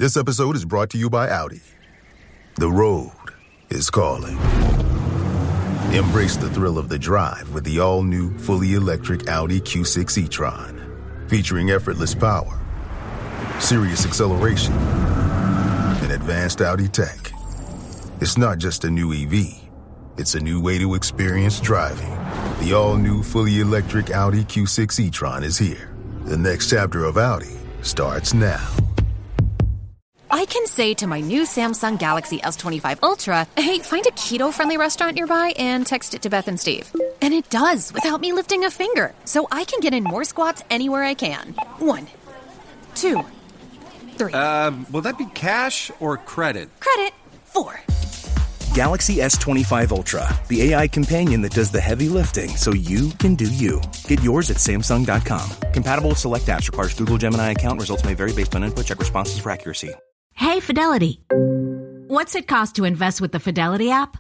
This episode is brought to you by Audi. The road is calling. Embrace the thrill of the drive with the all-new, fully electric Audi Q6 e-tron. Featuring effortless power, serious acceleration, and advanced Audi tech. It's not just a new EV. It's a new way to experience driving. The all-new, fully electric Audi Q6 e-tron is here. The next chapter of Audi starts now. I can say to my new Samsung Galaxy S25 Ultra, hey, find a keto-friendly restaurant nearby and text it to Beth and Steve. And it does, without me lifting a finger. So I can get in more squats anywhere I can. 1, 2, 3. Will that be cash or credit? Credit. 4. Galaxy S25 Ultra, the AI companion that does the heavy lifting so you can do you. Get yours at Samsung.com. Compatible with select apps. Requires Google Gemini account. Results may vary based on input. Check responses for accuracy. Hey, Fidelity. What's it cost to invest with the Fidelity app?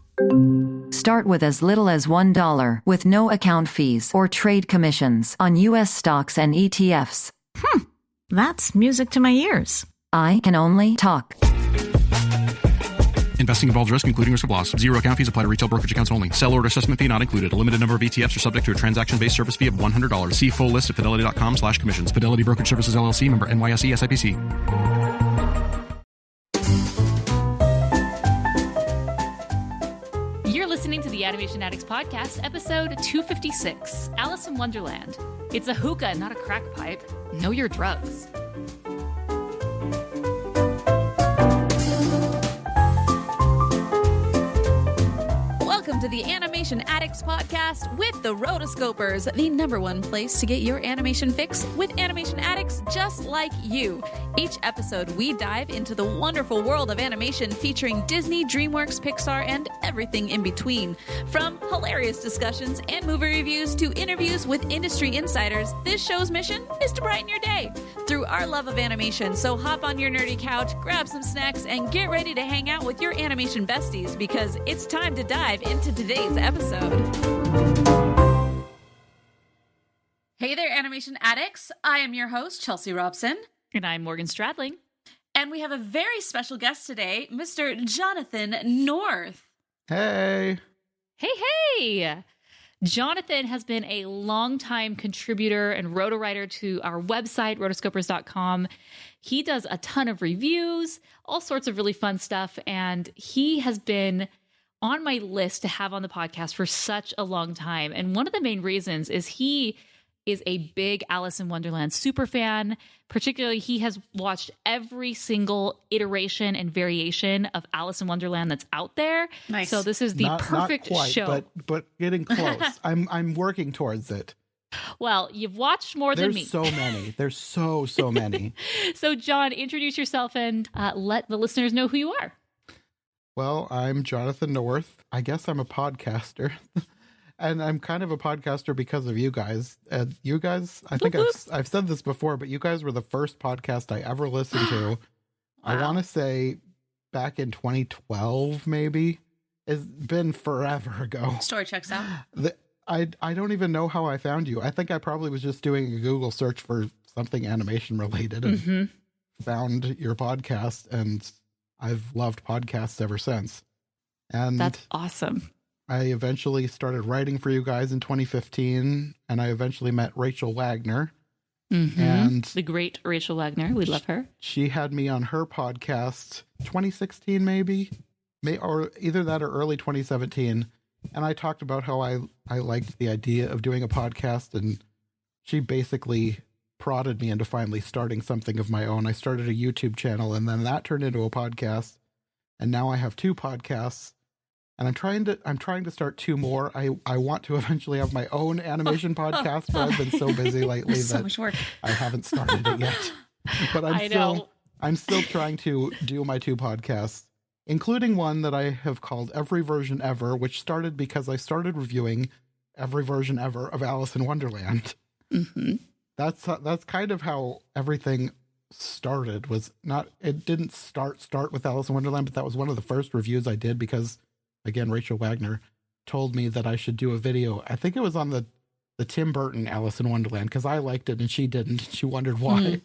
Start with as little as $1 with no account fees or trade commissions on U.S. stocks and ETFs. That's music to my ears. I can only talk. Investing involves risk, including risk of loss. Zero account fees apply to retail brokerage accounts only. Sell order assessment fee not included. A limited number of ETFs are subject to a transaction-based service fee of $100. See full list at fidelity.com/commissions. Fidelity Brokerage Services, LLC, member NYSE, SIPC. You're listening to the Animation Addicts Podcast, episode 256, Alice in Wonderland. It's a hookah, not a crack pipe. Know your drugs. Welcome to the Animation Addicts Podcast with the Rotoscopers, the #1 place to get your animation fix with animation addicts just like you. Each episode, we dive into the wonderful world of animation featuring Disney, DreamWorks, Pixar, and everything in between. From hilarious discussions and movie reviews to interviews with industry insiders, this show's mission is to brighten your day through our love of animation. So hop on your nerdy couch, grab some snacks, and get ready to hang out with your animation besties because it's time to dive into today's episode. Hey there, animation addicts. I am your host, Chelsea Robson. And I'm Morgan Stradling. And we have a very special guest today, Mr. Jonathan North. Hey. Hey. Jonathan has been a longtime contributor and roto-writer to our website, rotoscopers.com. He does a ton of reviews, all sorts of really fun stuff, and he has been on my list to have on the podcast for such a long time. And one of the main reasons is he is a big Alice in Wonderland super fan. Particularly, he has watched every single iteration and variation of Alice in Wonderland that's out there. Nice. So this is the perfect not quite, show. But getting close. I'm working towards it. Well, you've watched more than me. There's so many. There's so many. So, John, introduce yourself and let the listeners know who you are. Well, I'm Jonathan North. I guess I'm a podcaster. And I'm kind of a podcaster because of you guys. You guys, I think I've said this before, but you guys were the first podcast I ever listened to. Wow. I want to say back in 2012, maybe. It's been forever ago. Story checks out. I don't even know how I found you. I think I probably was just doing a Google search for something animation related and found your podcast, and I've loved podcasts ever since. And that's awesome. I eventually started writing for you guys in 2015, and I eventually met Rachel Wagner. And the great Rachel Wagner. We love her. She had me on her podcast 2016, maybe, or either that or early 2017. And I talked about how I liked the idea of doing a podcast, and she basically prodded me into finally starting something of my own. I started a YouTube channel, and then that turned into a podcast, and now I have 2 podcasts. And I'm trying to start 2 more. I want to eventually have my own animation podcast, but I've been so busy lately that much work. I haven't started it yet. But I'm still trying to do my 2 podcasts, including one that I have called Every Version Ever, which started because I started reviewing every version ever of Alice in Wonderland. That's kind of how everything started. It didn't start with Alice in Wonderland, but that was one of the first reviews I did because, again, Rachel Wagner told me that I should do a video. I think it was on the Tim Burton Alice in Wonderland because I liked it and she didn't. She wondered why.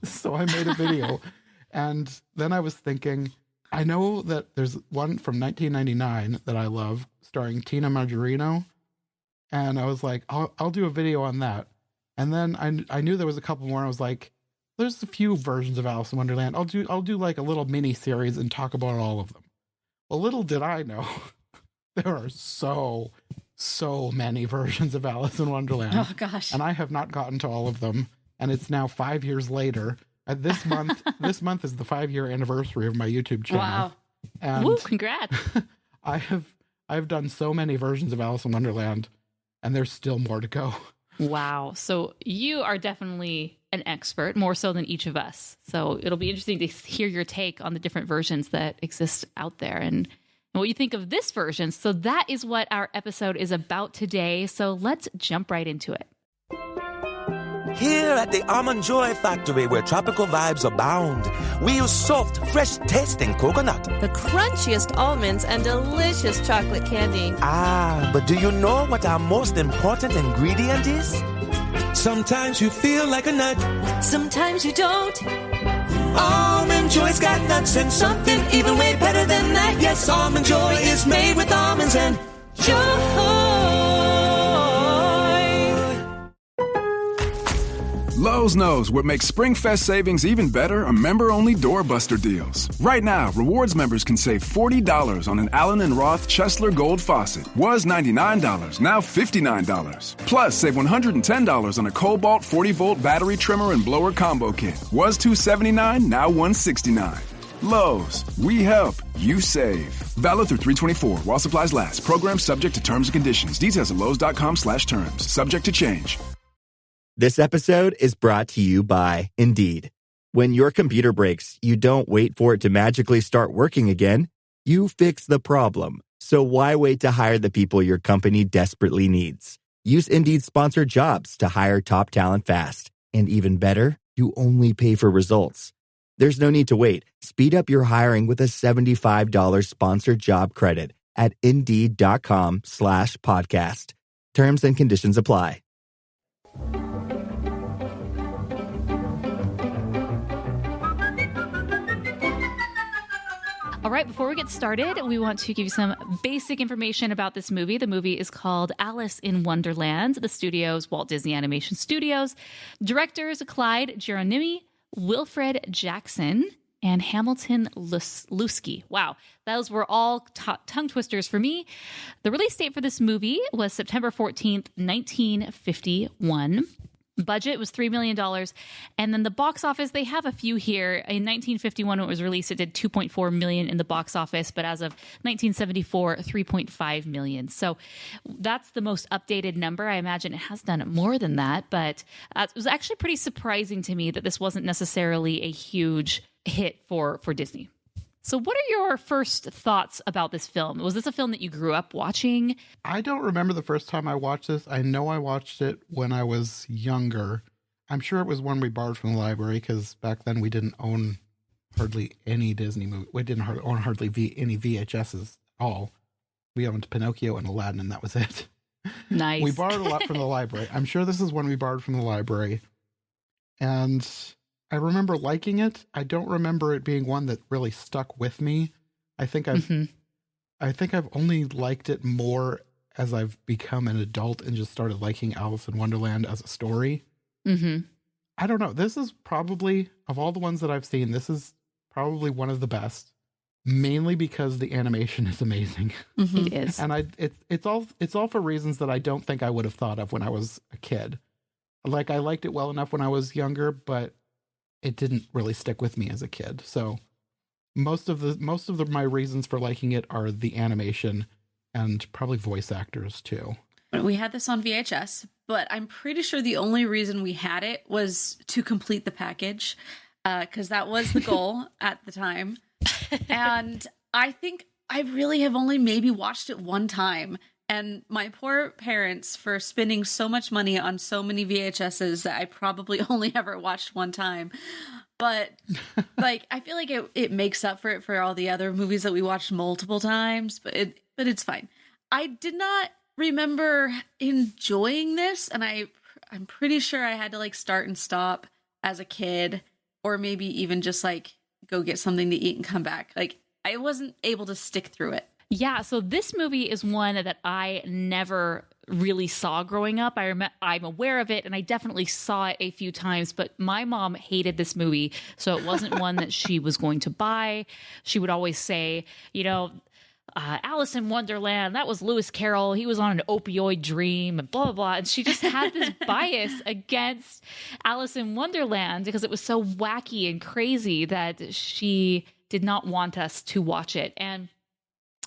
So I made a video And then I was thinking, I know that there's one from 1999 that I love, starring Tina Majorino. And I was like, I'll do a video on that. And then I knew there was a couple more. I was like, there's a few versions of Alice in Wonderland. I'll do like a little mini series and talk about all of them. Well, little did I know, there are so many versions of Alice in Wonderland. Oh gosh. And I have not gotten to all of them. And it's now 5 years later. This month is the 5-year anniversary of my YouTube channel. Wow. And Woo, congrats. I've done so many versions of Alice in Wonderland, and there's still more to go. Wow. So you are definitely an expert, more so than each of us. So it'll be interesting to hear your take on the different versions that exist out there and what you think of this version. So that is what our episode is about today. So let's jump right into it. Here at the Almond Joy Factory, where tropical vibes abound, we use soft, fresh-tasting coconut. The crunchiest almonds and delicious chocolate candy. Ah, but do you know what our most important ingredient is? Sometimes you feel like a nut. Sometimes you don't. Almond Joy's got nuts and something even way better than that. Yes, Almond Joy is made with almonds and joy. Lowe's knows what makes SpringFest savings even better are member-only doorbuster deals. Right now, rewards members can save $40 on an Allen & Roth Chesler Gold faucet. Was $99, now $59. Plus, save $110 on a Cobalt 40-volt battery trimmer and blower combo kit. Was $279, now $169. Lowe's, we help, you save. Valid through 3/24 while supplies last. Program subject to terms and conditions. Details at lowes.com/terms. Subject to change. This episode is brought to you by Indeed. When your computer breaks, you don't wait for it to magically start working again. You fix the problem. So why wait to hire the people your company desperately needs? Use Indeed's sponsored jobs to hire top talent fast. And even better, you only pay for results. There's no need to wait. Speed up your hiring with a $75 sponsored job credit at Indeed.com/podcast. Terms and conditions apply. All right, before we get started, we want to give you some basic information about this movie. The movie is called Alice in Wonderland. The studio's Walt Disney Animation Studios. Directors Clyde Geronimi, Wilfred Jackson, and Hamilton Lusky. Wow, those were all tongue twisters for me. The release date for this movie was September 14th, 1951. Budget was $3 million. And then the box office, they have a few here. In 1951, when it was released, it did $2.4 million in the box office. But as of 1974, $3.5 million. So that's the most updated number. I imagine it has done more than that. But it was actually pretty surprising to me that this wasn't necessarily a huge hit for Disney. So what are your first thoughts about this film? Was this a film that you grew up watching? I don't remember the first time I watched this. I know I watched it when I was younger. I'm sure it was one we borrowed from the library because back then we didn't own hardly any Disney movie. We didn't own hardly any VHSs at all. We owned Pinocchio and Aladdin, and that was it. Nice. We borrowed a lot from the library. I'm sure this is one we borrowed from the library. And I remember liking it. I don't remember it being one that really stuck with me. I think I've only liked it more as I've become an adult and just started liking Alice in Wonderland as a story. Mm-hmm. I don't know. This is probably, of all the ones that I've seen, this is probably one of the best, mainly because the animation is amazing. Mm-hmm. It is. And it's all for reasons that I don't think I would have thought of when I was a kid. Like, I liked it well enough when I was younger, but it didn't really stick with me as a kid. So most of my reasons for liking it are the animation and probably voice actors too. We had this on VHS, but I'm pretty sure the only reason we had it was to complete the package, because that was the goal at the time. And I think I really have only maybe watched it one time. And my poor parents for spending so much money on so many VHSs that I probably only ever watched one time. But like, I feel like it makes up for it for all the other movies that we watched multiple times, but it's fine. I did not remember enjoying this. And I'm pretty sure I had to like start and stop as a kid, or maybe even just like go get something to eat and come back. Like, I wasn't able to stick through it. Yeah, so this movie is one that I never really saw growing up. I'm aware of it, and I definitely saw it a few times, but my mom hated this movie, so it wasn't one that she was going to buy. She would always say, Alice in Wonderland, that was Lewis Carroll. He was on an opioid dream and blah, blah, blah. And she just had this bias against Alice in Wonderland because it was so wacky and crazy that she did not want us to watch it. And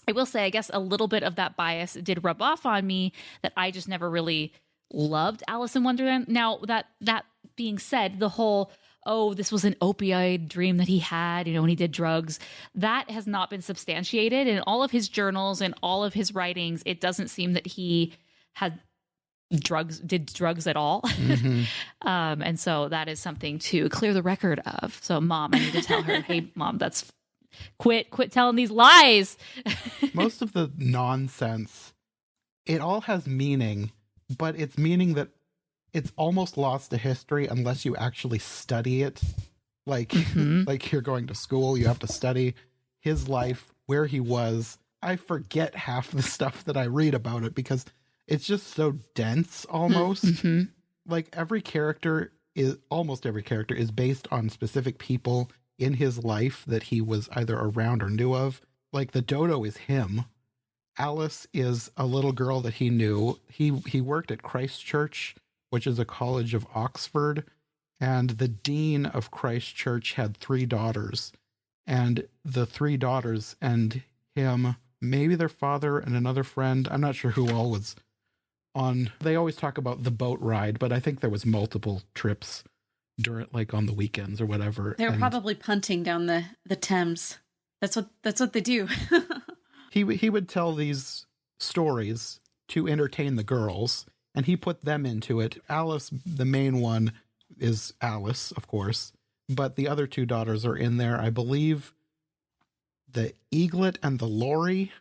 I will say, I guess a little bit of that bias did rub off on me, that I just never really loved Alice in Wonderland. Now, that being said, the whole, this was an opioid dream that he had, when he did drugs, that has not been substantiated. In all of his journals and all of his writings, it doesn't seem that he did drugs at all. Mm-hmm. And so that is something to clear the record of. So Mom, I need to tell her, hey, Mom, quit telling these lies. Most of the nonsense, it all has meaning, but it's meaning that it's almost lost to history unless you actually study it. Like, like you're going to school, you have to study his life, where he was. I forget half the stuff that I read about it because it's just so dense almost. Mm-hmm. Like almost every character is based on specific people in his life that he was either around or knew of. Like the dodo is him. Alice is a little girl that he knew. He worked at Christ Church, which is a college of Oxford, and the dean of Christ Church had 3 daughters, and the 3 daughters and him, maybe their father and another friend, I'm not sure who all was on. They always talk about the boat ride, but I think there was multiple trips during, like, on the weekends or whatever. They're probably punting down the Thames. That's what they do. He would tell these stories to entertain the girls, and he put them into it. Alice, the main one, is Alice, of course, but the other 2 daughters are in there. I believe the Eaglet and the Lorry.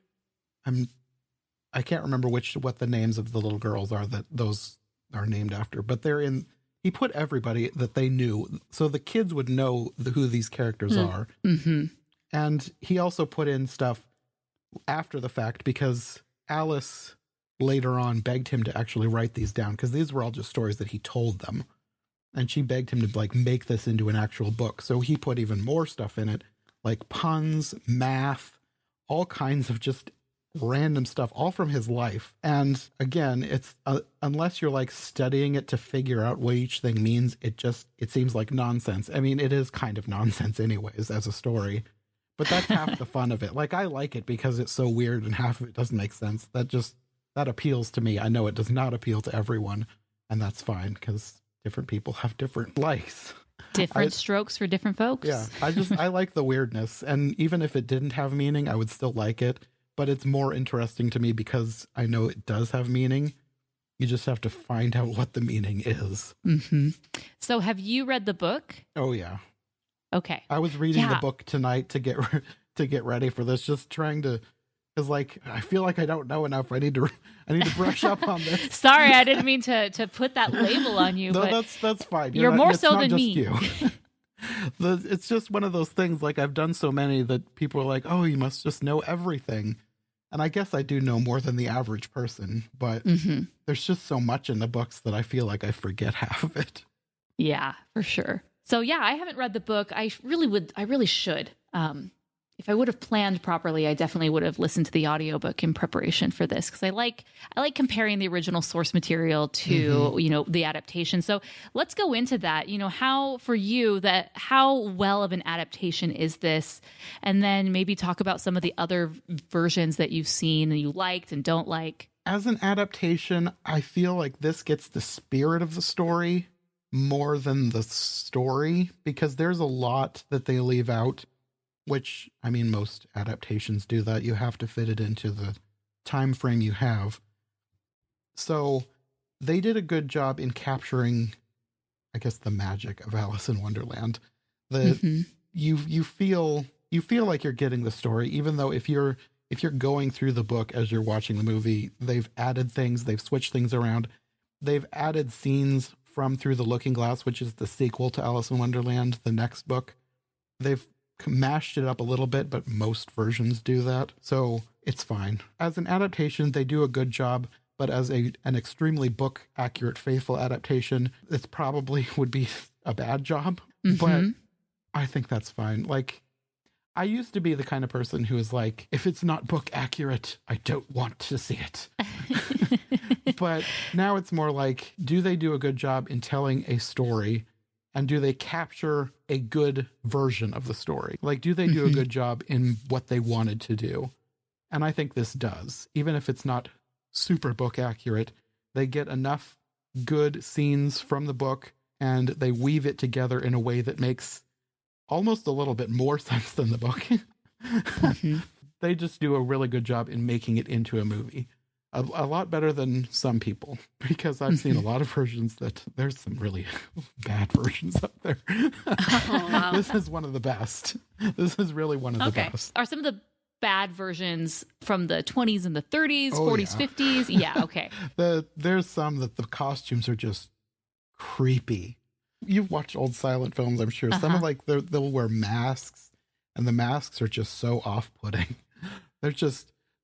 I can't remember what the names of the little girls are that those are named after, but they're in. He put everybody that they knew, so the kids would know who these characters are. Mm-hmm. And he also put in stuff after the fact because Alice later on begged him to actually write these down because these were all just stories that he told them. And she begged him to make this into an actual book. So he put even more stuff in it, like puns, math, all kinds of just random stuff, all from his life. And again, it's unless you're studying it to figure out what each thing means, it seems like nonsense. I mean, it is kind of nonsense anyways as a story, but that's half the fun of it. I like it because it's so weird and half of it doesn't make sense. That appeals to me. I know it does not appeal to everyone, and that's fine because different people have different likes. Different strokes for different folks. Yeah. I like the weirdness, and even if it didn't have meaning, I would still like it. But it's more interesting to me because I know it does have meaning. You just have to find out what the meaning is. Mm-hmm. So have you read the book? Oh, yeah. Okay. I was reading the book tonight to get ready for this, just trying to, because I feel like I don't know enough. I need to brush up on this. Sorry, I didn't mean to put that label on you. No, but that's fine. You're more so than me. You. It's just one of those things. I've done so many that people are like, "Oh, you must just know everything." And I guess I do know more than the average person, but there's just so much in the books that I feel like I forget half of it. Yeah, for sure. So yeah, I haven't read the book. I really should. If I would have planned properly, I definitely would have listened to the audiobook in preparation for this because I like comparing the original source material to, the adaptation. So let's go into that. How well of an adaptation is this? And then maybe talk about some of the other versions that you've seen and you liked and don't like. As an adaptation, I feel like this gets the spirit of the story more than the story because there's a lot that they leave out. Which, I mean, most adaptations do that. You have to fit it into the time frame you have. So they did a good job in capturing, I guess, the magic of Alice in Wonderland. You feel like you're getting the story, even though if you're going through the book as you're watching the movie, they've added things, they've switched things around. They've added scenes from Through the Looking Glass, which is the sequel to Alice in Wonderland, the next book. They've mashed it up a little bit, but most versions do that. So it's fine. As an adaptation, they do a good job, but as an extremely book accurate, faithful adaptation, it probably would be a bad job. But I think that's fine. Like, I used to be the kind of person who was like, if it's not book accurate, I don't want to see it. But now it's more like, do they do a good job in telling a story? And do they capture a good version of the story? Like, do they do a good job in what they wanted to do? And I think this does. Even if it's not super book accurate, they get enough good scenes from the book and they weave it together in a way that makes almost a little bit more sense than the book. They just do a really good job in making it into a movie. A lot better than some people, because I've seen a lot of versions that there's some really bad versions up there. Oh, wow. This is one of the best. This is really one of the best. Are some of the bad versions from the 20s and the 30s, 40s, 50s? Yeah, okay. There's some that the costumes are just creepy. You've watched old silent films, I'm sure. Some of like they'll wear masks, and the masks are just so off-putting.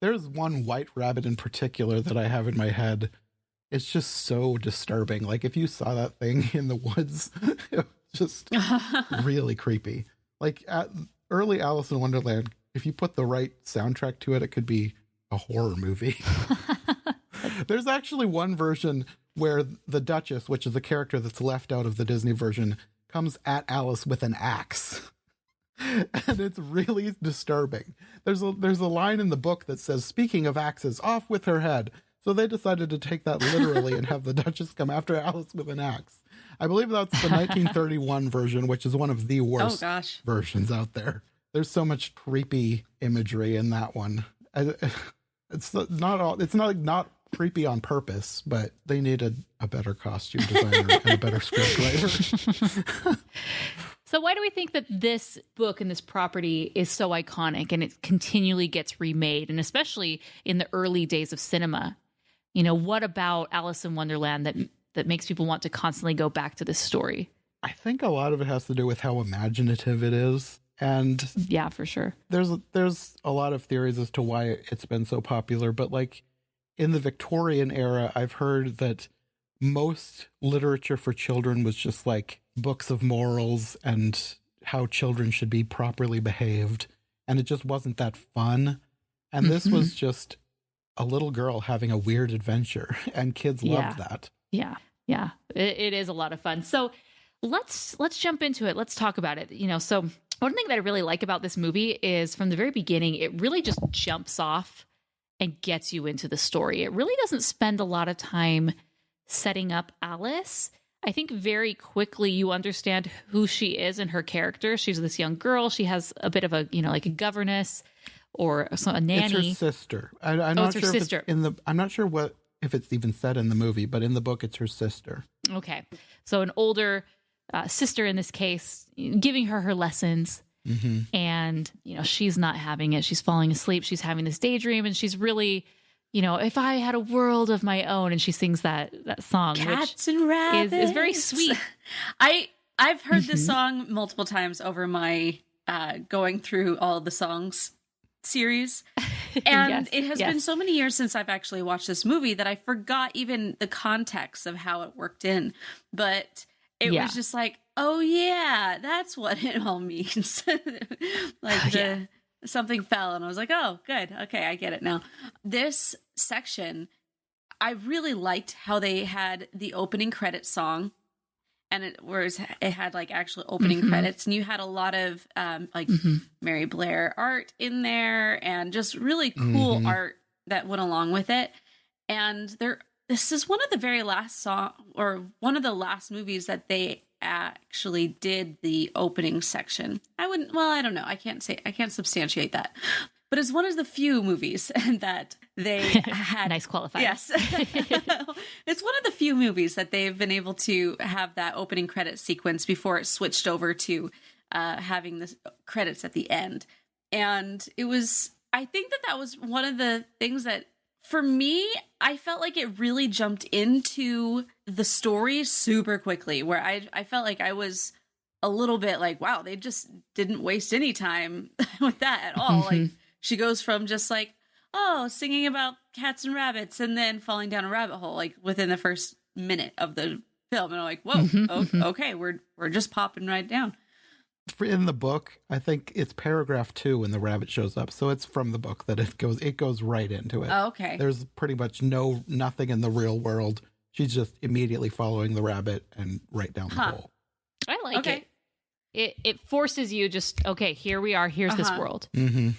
There's one white rabbit in particular that I have in my head. It's just so disturbing. Like, if you saw that thing in the woods, it was just really creepy. Like, at early Alice in Wonderland, if you put the right soundtrack to it, it could be a horror movie. There's actually one version where the Duchess, which is a character that's left out of the Disney version, comes at Alice with an axe. And it's really disturbing. There's a line in the book that says, speaking of axes, off with her head. So they decided to take that literally and have the Duchess come after Alice with an axe. I believe that's the 1931 version, which is one of the worst versions out there. There's so much creepy imagery in that one. It's not creepy on purpose, but they needed a better costume designer and a better scriptwriter. So why do we think that this book and this property is so iconic and it continually gets remade, and especially in the early days of cinema? You know, what about Alice in Wonderland that makes people want to constantly go back to this story? I think a lot of it has to do with how imaginative it is. And yeah, for sure. There's a lot of theories as to why it's been so popular, but like in the Victorian era, I've heard that most literature for children was just like books of morals and how children should be properly behaved. And it just wasn't that fun. And this was just a little girl having a weird adventure, and kids loved that. Yeah. Yeah. It is a lot of fun. So let's jump into it. Let's talk about it. You know, so one thing that I really like about this movie is from the very beginning, it really just jumps off and gets you into the story. It really doesn't spend a lot of time setting up Alice. I think very quickly you understand who she is and her character. She's this young girl. She has a bit of a, like a governess or a nanny. It's her sister. I'm not sure if it's I'm not sure if it's even said in the movie, but in the book, it's her sister. Okay. So an older sister in this case, giving her lessons. And, she's not having it. She's falling asleep. She's having this daydream, and she's really, if I had a world of my own, and she sings that song, Cats which and rabbits. is very sweet. I've heard this song multiple times over my going through all the songs series. And it has been so many years since I've actually watched this movie that I forgot even the context of how it worked in. But it was just like, oh yeah, that's what it all means. Something fell, and I was like, oh, good. Okay, I get it now. This section, I really liked how they had the opening credit song, and it had like actual opening credits, and you had a lot of Mary Blair art in there, and just really cool art that went along with it. And this is one of the very last one of the last movies that they actually did the opening section. I don't know. I can't substantiate that. But it's one of the few movies that they had. Nice qualifier. Yes. It's one of the few movies that they've been able to have that opening credit sequence before it switched over to having the credits at the end. And I think that was one of the things that, for me, I felt like it really jumped into the story super quickly, where I felt like I was a little bit like, wow, they just didn't waste any time with that at all. Like, she goes from just like, oh, singing about cats and rabbits and then falling down a rabbit hole, like within the first minute of the film. And I'm like, whoa, okay, we're just popping right down. In the book, I think it's paragraph 2 when the rabbit shows up. So it's from the book that it goes right into it. Oh, okay. There's pretty much nothing in the real world. She's just immediately following the rabbit and right down the hole. I like it. It forces you just, okay, here we are. Here's this world. Mm-hmm.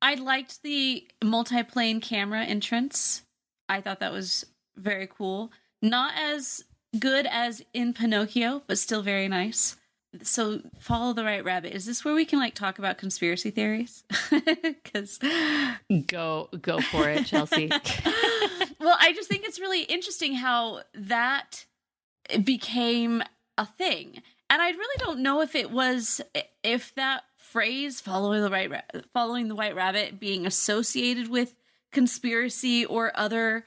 I liked the multi-plane camera entrance. I thought that was very cool. Not as good as in Pinocchio, but still very nice. So, Follow the White Rabbit. Is this where we can like talk about conspiracy theories? Because go for it, Chelsea. Well, I just think it's really interesting how that became a thing, and I really don't know if that phrase "following the white rabbit" being associated with conspiracy or other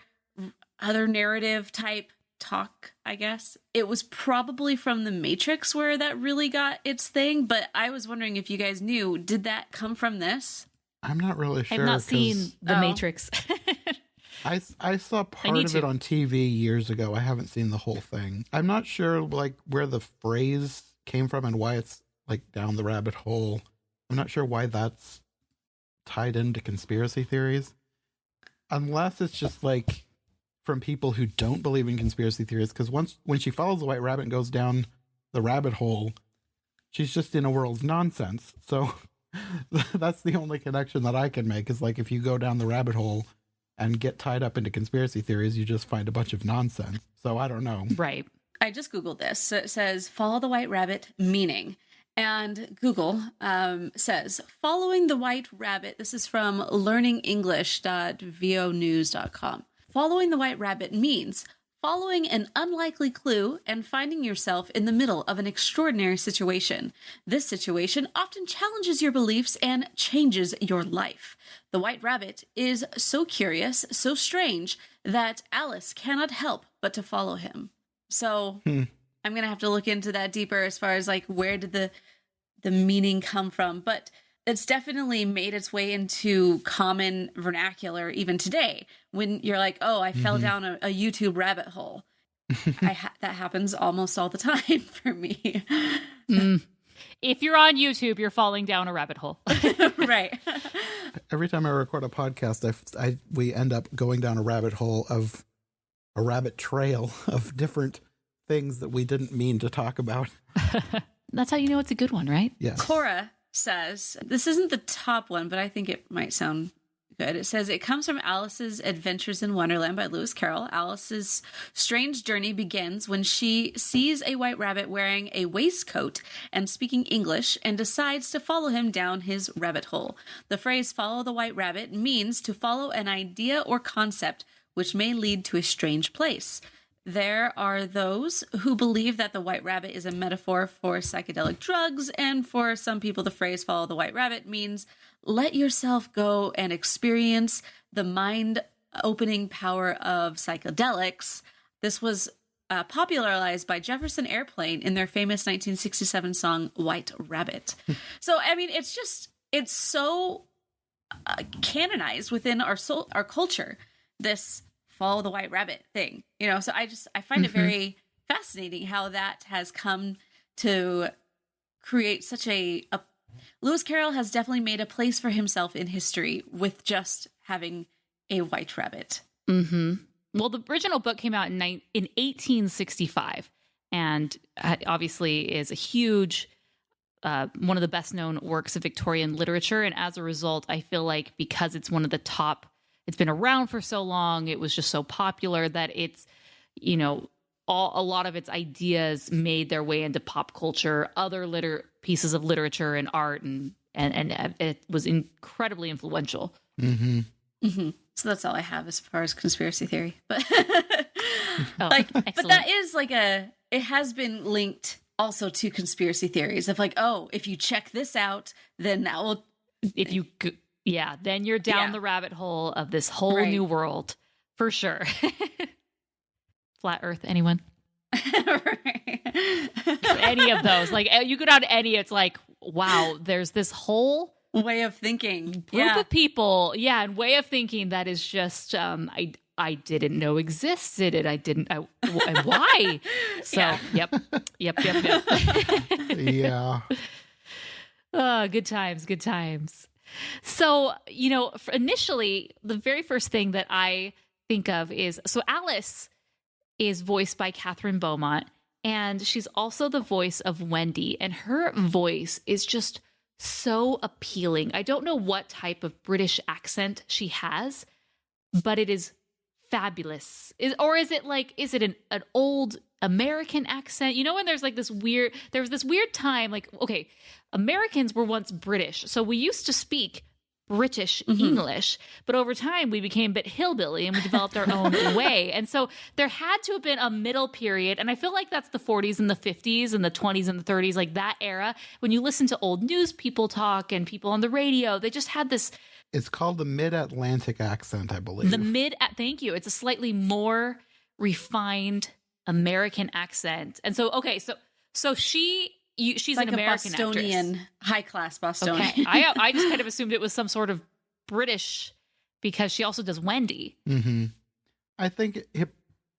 narrative type talk. I guess it was probably from The Matrix where that really got its thing, but I was wondering if you guys knew, did that come from this? I'm not really sure. I've not seen The Matrix. I saw part of it on TV years ago. I haven't seen the whole thing. I'm not sure like where the phrase came from and why it's like down the rabbit hole. I'm not sure why that's tied into conspiracy theories. Unless it's just like from people who don't believe in conspiracy theories, because when she follows the white rabbit and goes down the rabbit hole, she's just in a world of nonsense. So that's the only connection that I can make, is like if you go down the rabbit hole and get tied up into conspiracy theories, you just find a bunch of nonsense. So I don't know. Right. I just Googled this. So it says, follow the white rabbit meaning. And Google says, following the white rabbit, this is from learningenglish.vonews.com. Following the white rabbit means following an unlikely clue and finding yourself in the middle of an extraordinary situation. This situation often challenges your beliefs and changes your life. The white rabbit is so curious, so strange, that Alice cannot help but to follow him. So I'm going to have to look into that deeper as far as like where did the meaning come from. But it's definitely made its way into common vernacular even today. When you're like, oh, I fell down a YouTube rabbit hole. That happens almost all the time for me. If you're on YouTube, you're falling down a rabbit hole. Right. Every time I record a podcast, we end up going down a rabbit hole of a rabbit trail of different things that we didn't mean to talk about. That's how you know it's a good one, right? Yes. Cora says, this isn't the top one, but I think it might sound good. It says, it comes from Alice's Adventures in Wonderland by Lewis Carroll. Alice's strange journey begins when she sees a white rabbit wearing a waistcoat and speaking English and decides to follow him down his rabbit hole. The phrase follow the white rabbit means to follow an idea or concept which may lead to a strange place. There are those who believe that the white rabbit is a metaphor for psychedelic drugs, and for some people the phrase follow the white rabbit means let yourself go and experience the mind-opening power of psychedelics. This was popularized by Jefferson Airplane in their famous 1967 song White Rabbit. So, I mean, it's so canonized within our culture, this follow the white rabbit thing, you know? So I find it very fascinating how that has come to create such a Lewis Carroll has definitely made a place for himself in history with just having a white rabbit. Well, the original book came out in 1865 and obviously is a huge, one of the best known works of Victorian literature. And as a result, I feel like because it's one of the top, it's been around for so long, it was just so popular that it's, you know, a lot of its ideas made their way into pop culture, other pieces of literature and art, and it was incredibly influential. So that's all I have as far as conspiracy theory. But but that is like it has been linked also to conspiracy theories of like, oh, if you check this out, then that will. Then you're down the rabbit hole of this whole new world for sure. Flat Earth, anyone? Any of those. Like, you go down to any, it's like, wow, there's this whole way of thinking. Group of people. Yeah, and way of thinking that is just, I didn't know existed, and and why? So, yep. Yeah. Good times. So, initially, the very first thing that I think of is, so Alice is voiced by Catherine Beaumont, and she's also the voice of Wendy, and her voice is just so appealing. I don't know what type of British accent she has, but it is fabulous. Is it an old American accent? When there's like there was this weird time, like, okay, Americans were once British, so we used to speak British English, but over time we became a bit hillbilly and we developed our own way. And so there had to have been a middle period, and I feel like that's the 40s and the 50s and the 20s and the 30s, like that era. When you listen to old news people talk and people on the radio, they just had this. It's called the Mid-Atlantic accent, I believe. Thank you. It's a slightly more refined American accent. And so, okay, so she's like an American Bostonian, actress. High-class Bostonian. Okay. I just kind of assumed it was some sort of British, because she also does Wendy. Mm-hmm. I think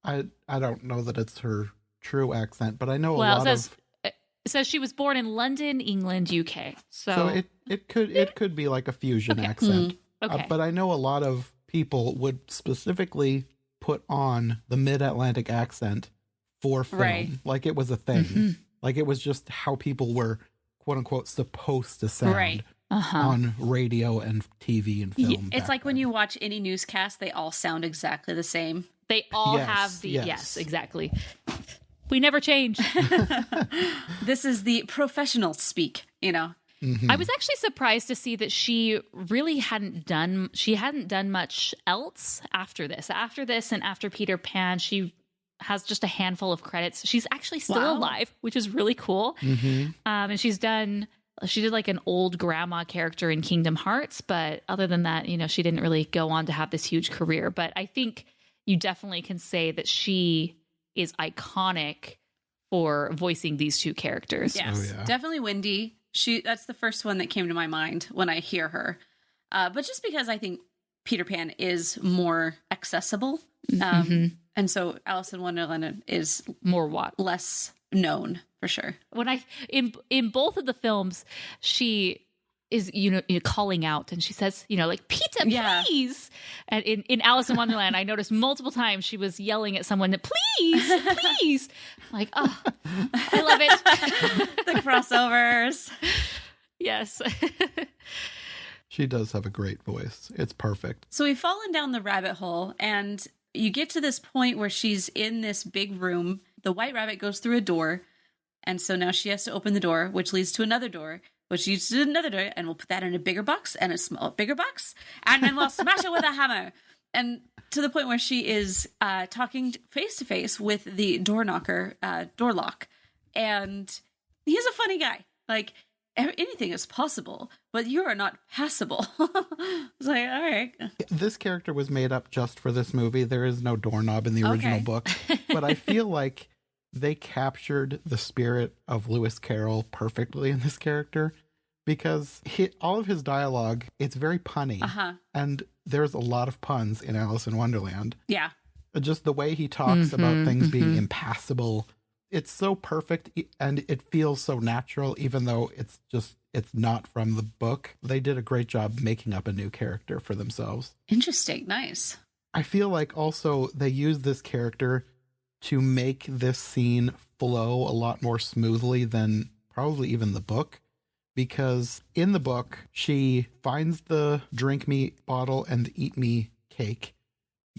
I don't know that it's her true accent, but I know it says she was born in London, England, UK. So it could be like a fusion accent. Okay. But I know a lot of people would specifically put on the Mid-Atlantic accent for film. Right. Like it was a thing. Mm-hmm. Like it was just how people were, quote unquote, supposed to sound on radio and TV and film. It's like when you watch any newscast, they all sound exactly the same. They all have the, yes, exactly. We never change. This is the professional speak, Mm-hmm. I was actually surprised to see that she really hadn't done much else after this. After this and after Peter Pan, she has just a handful of credits. She's actually still alive, which is really cool. Mm-hmm. And she did like an old grandma character in Kingdom Hearts, but other than that, she didn't really go on to have this huge career. But I think you definitely can say that she is iconic for voicing these two characters. Yes, definitely Wendy. That's the first one that came to my mind when I hear her. But just because I think Peter Pan is more accessible. And so Alice in Wonderland is less known, for sure. When in both of the films, she is calling out, and she says, like, Peter, please. And in Alice in Wonderland, I noticed multiple times she was yelling at someone that, please. Like, oh, I love it. The crossovers. Yes. She does have a great voice. It's perfect. So we've fallen down the rabbit hole, and you get to this point where she's in this big room. The White Rabbit goes through a door, and so now she has to open the door, which leads to another door, which leads to another door, and we'll put that in a bigger box and a bigger box, and then we'll smash it with a hammer. And to the point where she is talking face to face with the door lock, and he's a funny guy. Like, anything is possible, but you are not passable. It's like, all right. This character was made up just for this movie. There is no doorknob in the original book, but I feel like they captured the spirit of Lewis Carroll perfectly in this character, because all of his dialogue, it's very punny, and there's a lot of puns in Alice in Wonderland. Yeah. Just the way he talks about things being impassable, it's so perfect, and it feels so natural, even though it's not from the book. They did a great job making up a new character for themselves. Interesting. Nice. I feel like also they used this character to make this scene flow a lot more smoothly than probably even the book. Because in the book, she finds the drink me bottle and the eat me cake,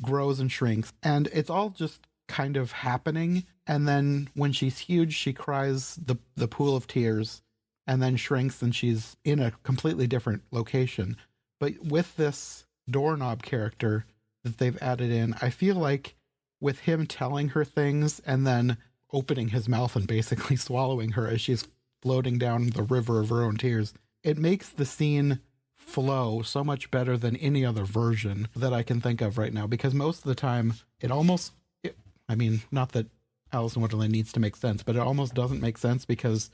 grows and shrinks, and it's all just kind of happening. And then when she's huge, she cries the pool of tears and then shrinks, and she's in a completely different location. But with this doorknob character that they've added in, I feel like with him telling her things and then opening his mouth and basically swallowing her as she's floating down the river of her own tears, it makes the scene flow so much better than any other version that I can think of right now. Because most of the time, not that Alice in Wonderland needs to make sense, but it almost doesn't make sense because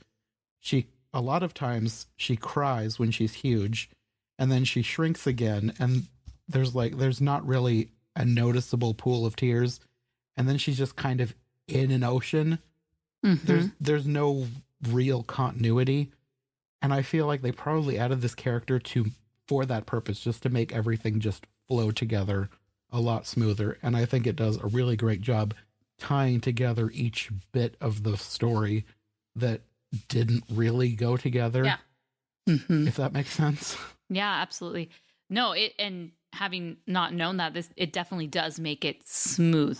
a lot of times she cries when she's huge and then she shrinks again, and there's not really a noticeable pool of tears, and then she's just kind of in an ocean. Mm-hmm. There's no real continuity, and I feel like they probably added this character for that purpose, just to make everything just flow together a lot smoother. And I think it does a really great job tying together each bit of the story that didn't really go together. Yeah. Mm-hmm. If that makes sense. Yeah, absolutely. No, and having not known that, it definitely does make it smooth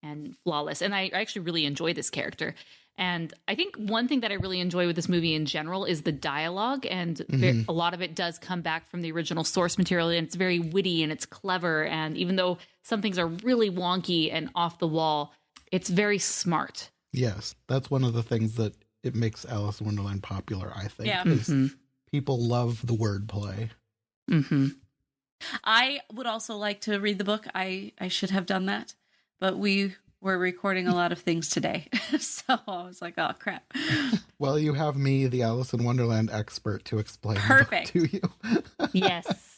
and flawless. And I actually really enjoy this character. And I think one thing that I really enjoy with this movie in general is the dialogue. And a lot of it does come back from the original source material. And it's very witty and it's clever. And even though some things are really wonky and off the wall, it's very smart. Yes, that's one of the things that it makes Alice in Wonderland popular, I think. Yeah. People love the wordplay. Mm-hmm. I would also like to read the book. I should have done that, but we were recording a lot of things today. So I was like, oh, crap. Well, you have me, the Alice in Wonderland expert, to explain Perfect. The book to you.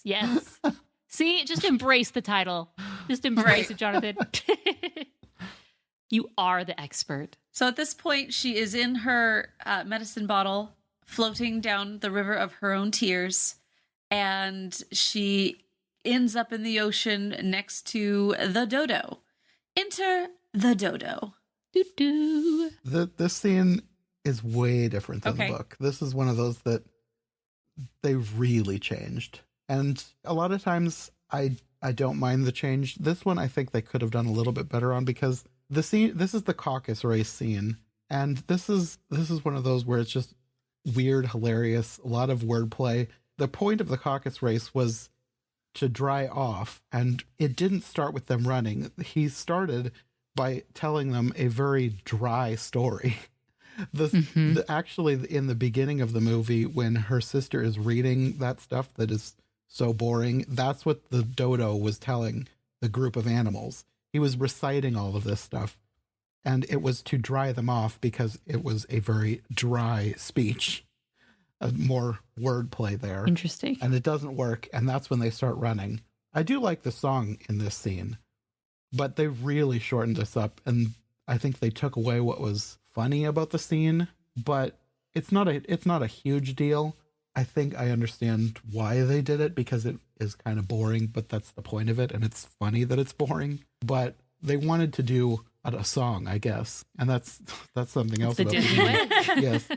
Yes. See, just embrace the title. Just embrace it, Jonathan. You are the expert. So at this point, she is in her medicine bottle, floating down the river of her own tears, and she ends up in the ocean next to the dodo. Enter the dodo. Doo-doo. This scene is way different than the book. This is one of those that they really changed. And a lot of times I don't mind the change. This one I think they could have done a little bit better on, because this is the caucus race scene. And this is one of those where it's just weird, hilarious, a lot of wordplay. The point of the caucus race was to dry off, and it didn't start with them running. He started by telling them a very dry story. Actually, in the beginning of the movie, when her sister is reading that stuff that is so boring, that's what the dodo was telling the group of animals. He was reciting all of this stuff, and it was to dry them off because it was a very dry speech. More wordplay there. Interesting. And it doesn't work, and that's when they start running. I do like the song in this scene, but they really shortened this up, and I think they took away what was funny about the scene, but it's not a huge deal. I think I understand why they did it, because it is kind of boring, but that's the point of it, and it's funny that it's boring. But they wanted to do a song, I guess, and that's something else. The Disney way. Yes,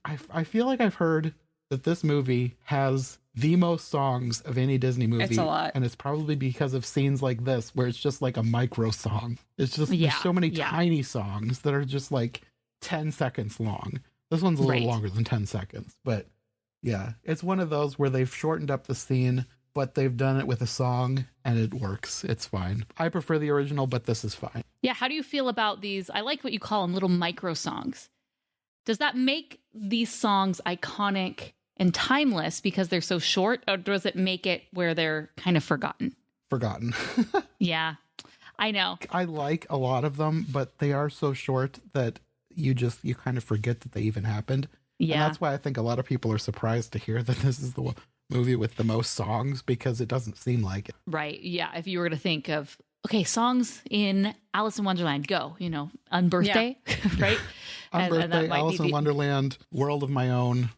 I feel like I've heard that this movie has the most songs of any Disney movie. It's a lot, and it's probably because of scenes like this, where it's just like a micro song. It's just there's so many tiny songs that are just like 10 seconds long. This one's a little longer than 10 seconds, but yeah, it's one of those where they've shortened up the scene, but they've done it with a song, and it works. It's fine. I prefer the original, but this is fine. Yeah, how do you feel about these? I like what you call them little micro songs. Does that make these songs iconic and timeless because they're so short, or does it make it where they're kind of forgotten? Forgotten. Yeah, I know. I like a lot of them, but they are so short that you kind of forget that they even happened. Yeah. And that's why I think a lot of people are surprised to hear that this is the movie with the most songs, because it doesn't seem like it. Right. Yeah. If you were to think of, okay, songs in Alice in Wonderland, go, Unbirthday, right? Unbirthday, Alice in Wonderland, World of My Own.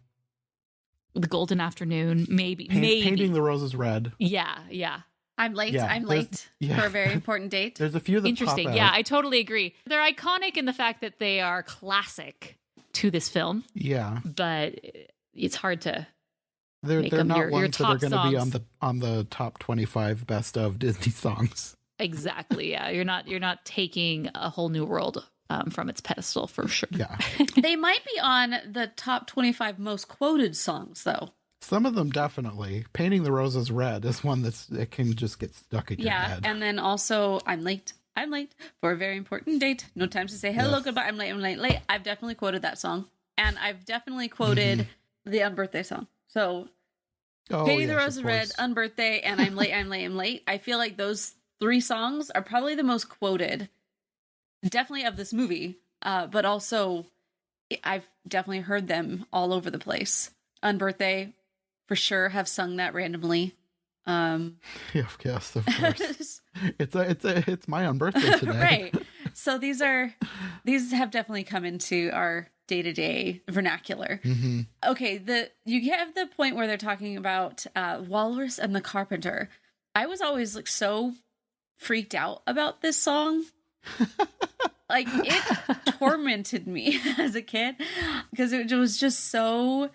The Golden Afternoon, maybe. Painting the Roses Red. Yeah. I'm late. Yeah, I'm late for a very important date. There's a few that Interesting. pop out. Yeah, I totally agree. They're iconic in the fact that they are classic to this film. Yeah. But it's hard to They're not your ones that are going to be songs. on the top 25 best of Disney songs. Exactly. Yeah. You're not taking A Whole New World from its pedestal for sure. Yeah. They might be on the top 25 most quoted songs, though. Some of them definitely. Painting the Roses Red is one it can just get stuck in your head. And then also I'm late for a very important date. No time to say hello, goodbye. I'm late. I've definitely quoted that song. And I've definitely quoted the Unbirthday song. So Painting the Roses Red, Unbirthday, and I'm late. I feel like those three songs are probably the most quoted, definitely of this movie, But also, I've definitely heard them all over the place. Unbirthday, for sure, have sung that randomly. Yes, of course. It's my own birthday today. Right. So these have definitely come into our day-to-day vernacular. Mm-hmm. Okay, you have the point where they're talking about Walrus and the Carpenter. I was always like so freaked out about this song. Like, it tormented me as a kid because it was just so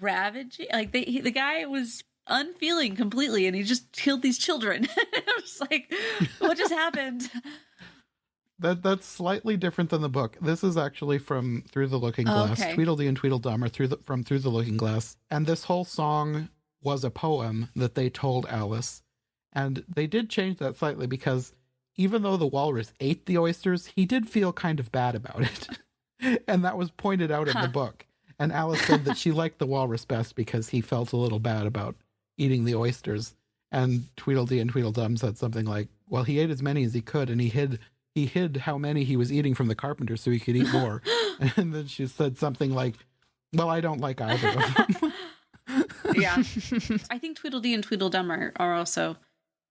ravaging. Like, the guy was unfeeling completely, and he just killed these children. I was like, what just happened? That's slightly different than the book. This is actually from Through the Looking Glass. Okay. Tweedledee and Tweedledum are from Through the Looking Glass. And this whole song was a poem that they told Alice. And they did change that slightly because even though the walrus ate the oysters, he did feel kind of bad about it. And that was pointed out in the book. And Alice said that she liked the walrus best because he felt a little bad about eating the oysters. And Tweedledee and Tweedledum said something like, well, he ate as many as he could, and he hid how many he was eating from the carpenter so he could eat more. And then she said something like, well, I don't like either of them. Yeah. I think Tweedledee and Tweedledum are also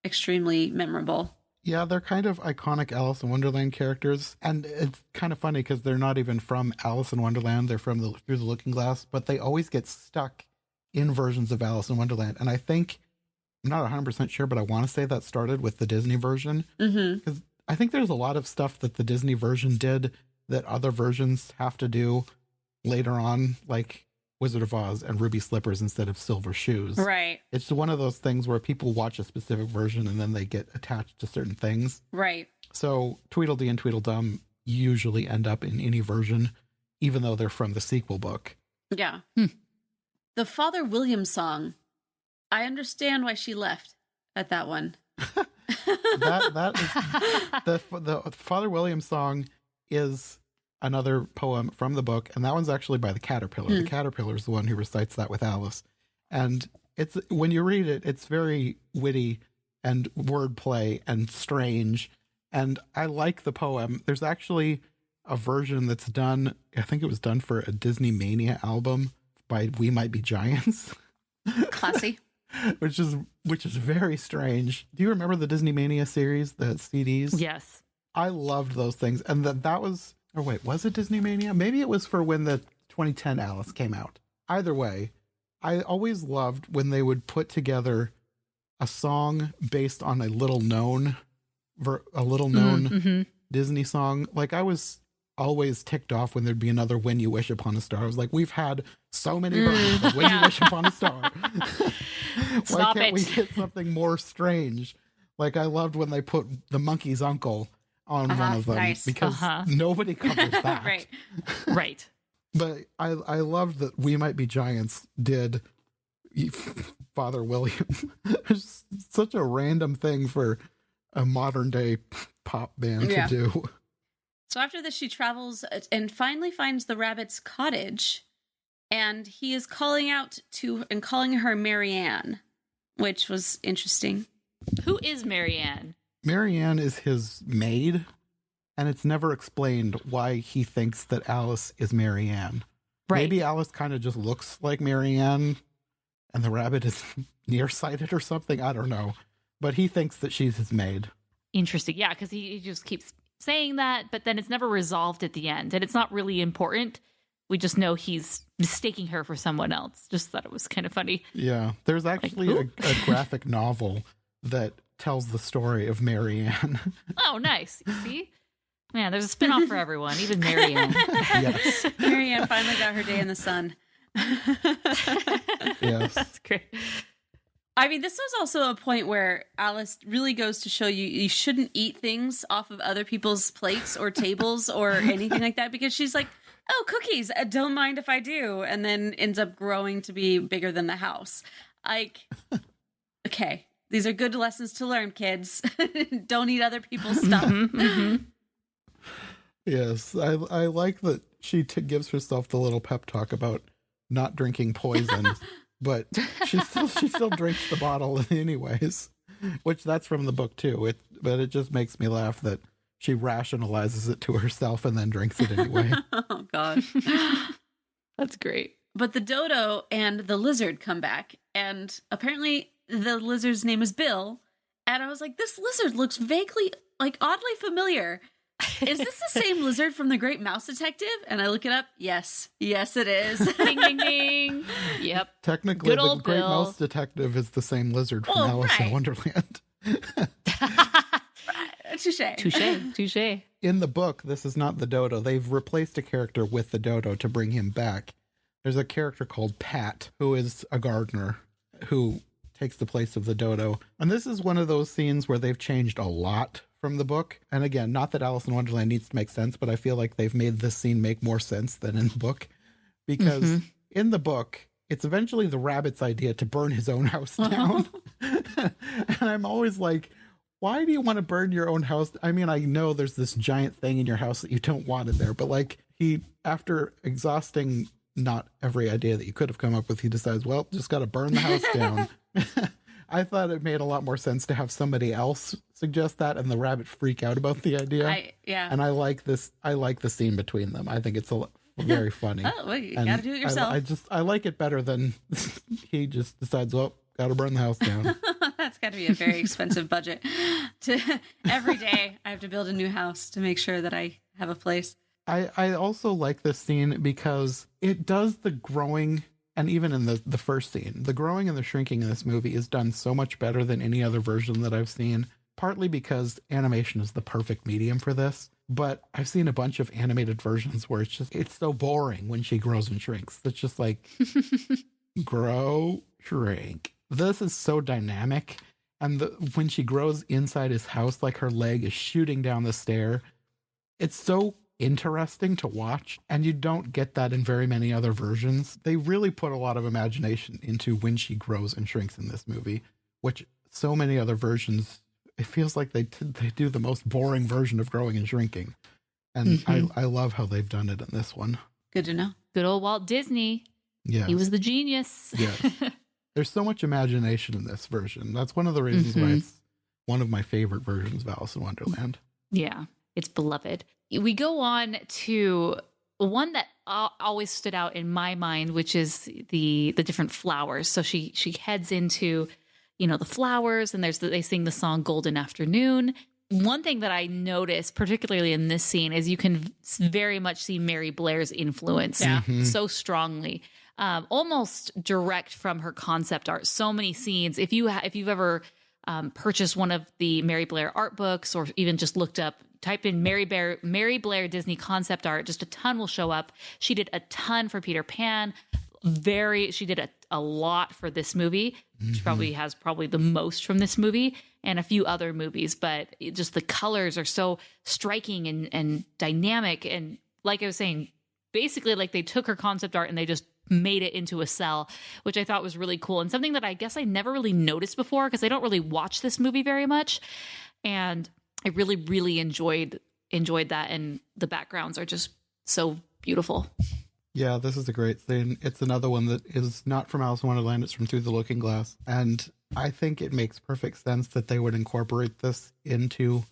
extremely memorable. Yeah, they're kind of iconic Alice in Wonderland characters. And it's kind of funny because they're not even from Alice in Wonderland. They're from Through the Looking Glass, but they always get stuck in versions of Alice in Wonderland. And I think, I'm not 100% sure, but I want to say that started with the Disney version. Because I think there's a lot of stuff that the Disney version did that other versions have to do later on, like Wizard of Oz and Ruby Slippers instead of Silver Shoes. Right. It's one of those things where people watch a specific version and then they get attached to certain things. Right. So Tweedledee and Tweedledum usually end up in any version, even though they're from the sequel book. Yeah. The Father William song. I understand why she left at that one. That is the Father William song is another poem from the book, and that one's actually by the Caterpillar. The Caterpillar is the one who recites that with Alice, and it's, when you read it, it's very witty and wordplay and strange, and I like the poem. There's actually a version that's done, I think it was done for a Disney Mania album by We Might Be Giants. Classy. which is very strange. Do you remember the Disney Mania series, the CDs? Yes. I loved those things. And that was, or wait, was it Disney Mania? Maybe it was for when the 2010 Alice came out. Either way, I always loved when they would put together a song based on a little known Disney song. Like, I was always ticked off when there'd be another When You Wish Upon a Star. I was like, we've had so many versions of When You Wish Upon a Star. Why can't we get something more strange? Like, I loved when they put the monkey's uncle on one of them because nobody covers that. Right. Right. But I loved that We Might Be Giants did Father William. It's such a random thing for a modern day pop band to do. So after this, she travels and finally finds the rabbit's cottage, and he is calling her Marianne, which was interesting. Who is Marianne? Marianne is his maid, and it's never explained why he thinks that Alice is Marianne. Right. Maybe Alice kind of just looks like Marianne, and the rabbit is nearsighted or something. I don't know. But he thinks that she's his maid. Interesting. Yeah, because he just keeps saying that, but then it's never resolved at the end, and it's not really important. We just know he's mistaking her for someone else. Just thought it was kind of funny. Yeah, there's actually a graphic novel that tells the story of Marianne. Oh, nice. You see? Man, there's a spinoff for everyone, even Marianne. Yes. Marianne finally got her day in the sun. Yes. That's great. I mean, this was also a point where Alice really goes to show you shouldn't eat things off of other people's plates or tables or anything like that, because she's like, oh, cookies, don't mind if I do, and then ends up growing to be bigger than the house. Like, okay, these are good lessons to learn, kids. Don't eat other people's stuff. Yes, I like that she gives herself the little pep talk about not drinking poison. But she still drinks the bottle anyways, which that's from the book too. But it just makes me laugh that she rationalizes it to herself and then drinks it anyway. Oh, God. That's great. But the dodo and the lizard come back, and apparently the lizard's name is Bill. And I was like, this lizard looks vaguely, like, oddly familiar. Is this the same lizard from The Great Mouse Detective? And I look it up. Yes. Yes, it is. Ding, ding, ding. Yep. Technically, The Great Mouse Detective is the same lizard from Alice in Wonderland. Touche. In the book, this is not the dodo. They've replaced a character with the dodo to bring him back. There's a character called Pat, who is a gardener, who takes the place of the dodo. And this is one of those scenes where they've changed a lot from the book. And again, not that Alice in Wonderland needs to make sense, but I feel like they've made this scene make more sense than in the book. Because in the book, it's eventually the rabbit's idea to burn his own house down. And I'm always like, why do you want to burn your own house? I mean, I know there's this giant thing in your house that you don't want in there, but like after exhausting not every idea that you could have come up with, he decides, well, just got to burn the house down. I thought it made a lot more sense to have somebody else suggest that and the rabbit freak out about the idea. And I like this. I like the scene between them. I think it's very funny. Oh, well, you got to do it yourself. I like it better than he just decides, well, got to burn the house down. That's got to be a very expensive budget. Every day I have to build a new house to make sure that I have a place. I also like this scene because it does the growing, and even in the first scene, the growing and the shrinking in this movie is done so much better than any other version that I've seen, partly because animation is the perfect medium for this. But I've seen a bunch of animated versions where it's so boring when she grows and shrinks. It's just like, grow, shrink. This is so dynamic. And when she grows inside his house, like her leg is shooting down the stair, it's so interesting to watch. And you don't get that in very many other versions. They really put a lot of imagination into when she grows and shrinks in this movie, which so many other versions, it feels like they do the most boring version of growing and shrinking. And I love how they've done it in this one. Good to know. Good old Walt Disney. Yeah. He was the genius. Yes. There's so much imagination in this version. That's one of the reasons why it's one of my favorite versions of Alice in Wonderland. Yeah, it's beloved. We go on to one that always stood out in my mind, which is the different flowers. So she heads into, the flowers, and they sing the song Golden Afternoon. One thing that I noticed, particularly in this scene, is you can very much see Mary Blair's influence so strongly. Almost direct from her concept art. So many scenes. If you've ever purchased one of the Mary Blair art books, or even just type in Mary Blair Disney concept art, just a ton will show up. She did a ton for Peter Pan. She did a lot for this movie. She probably has the most from this movie and a few other movies, but just the colors are so striking and dynamic. And like I was saying, basically like they took her concept art and they just made it into a cell, which I thought was really cool. And something that I guess I never really noticed before, because I don't really watch this movie very much. And I really, really enjoyed that. And the backgrounds are just so beautiful. Yeah, this is a great scene. It's another one that is not from Alice in Wonderland. It's from Through the Looking Glass. And I think it makes perfect sense that they would incorporate this into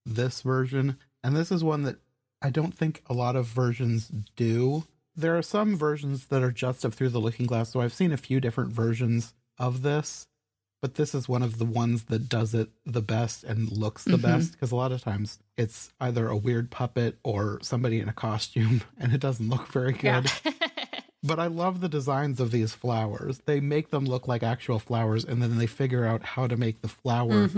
this version. And this is one that I don't think a lot of versions do. There are some versions that are just of Through the Looking Glass. So I've seen a few different versions of this, but this is one of the ones that does it the best and looks the best. Because a lot of times it's either a weird puppet or somebody in a costume and it doesn't look very good. Yeah. But I love the designs of these flowers. They make them look like actual flowers, and then they figure out how to make the flower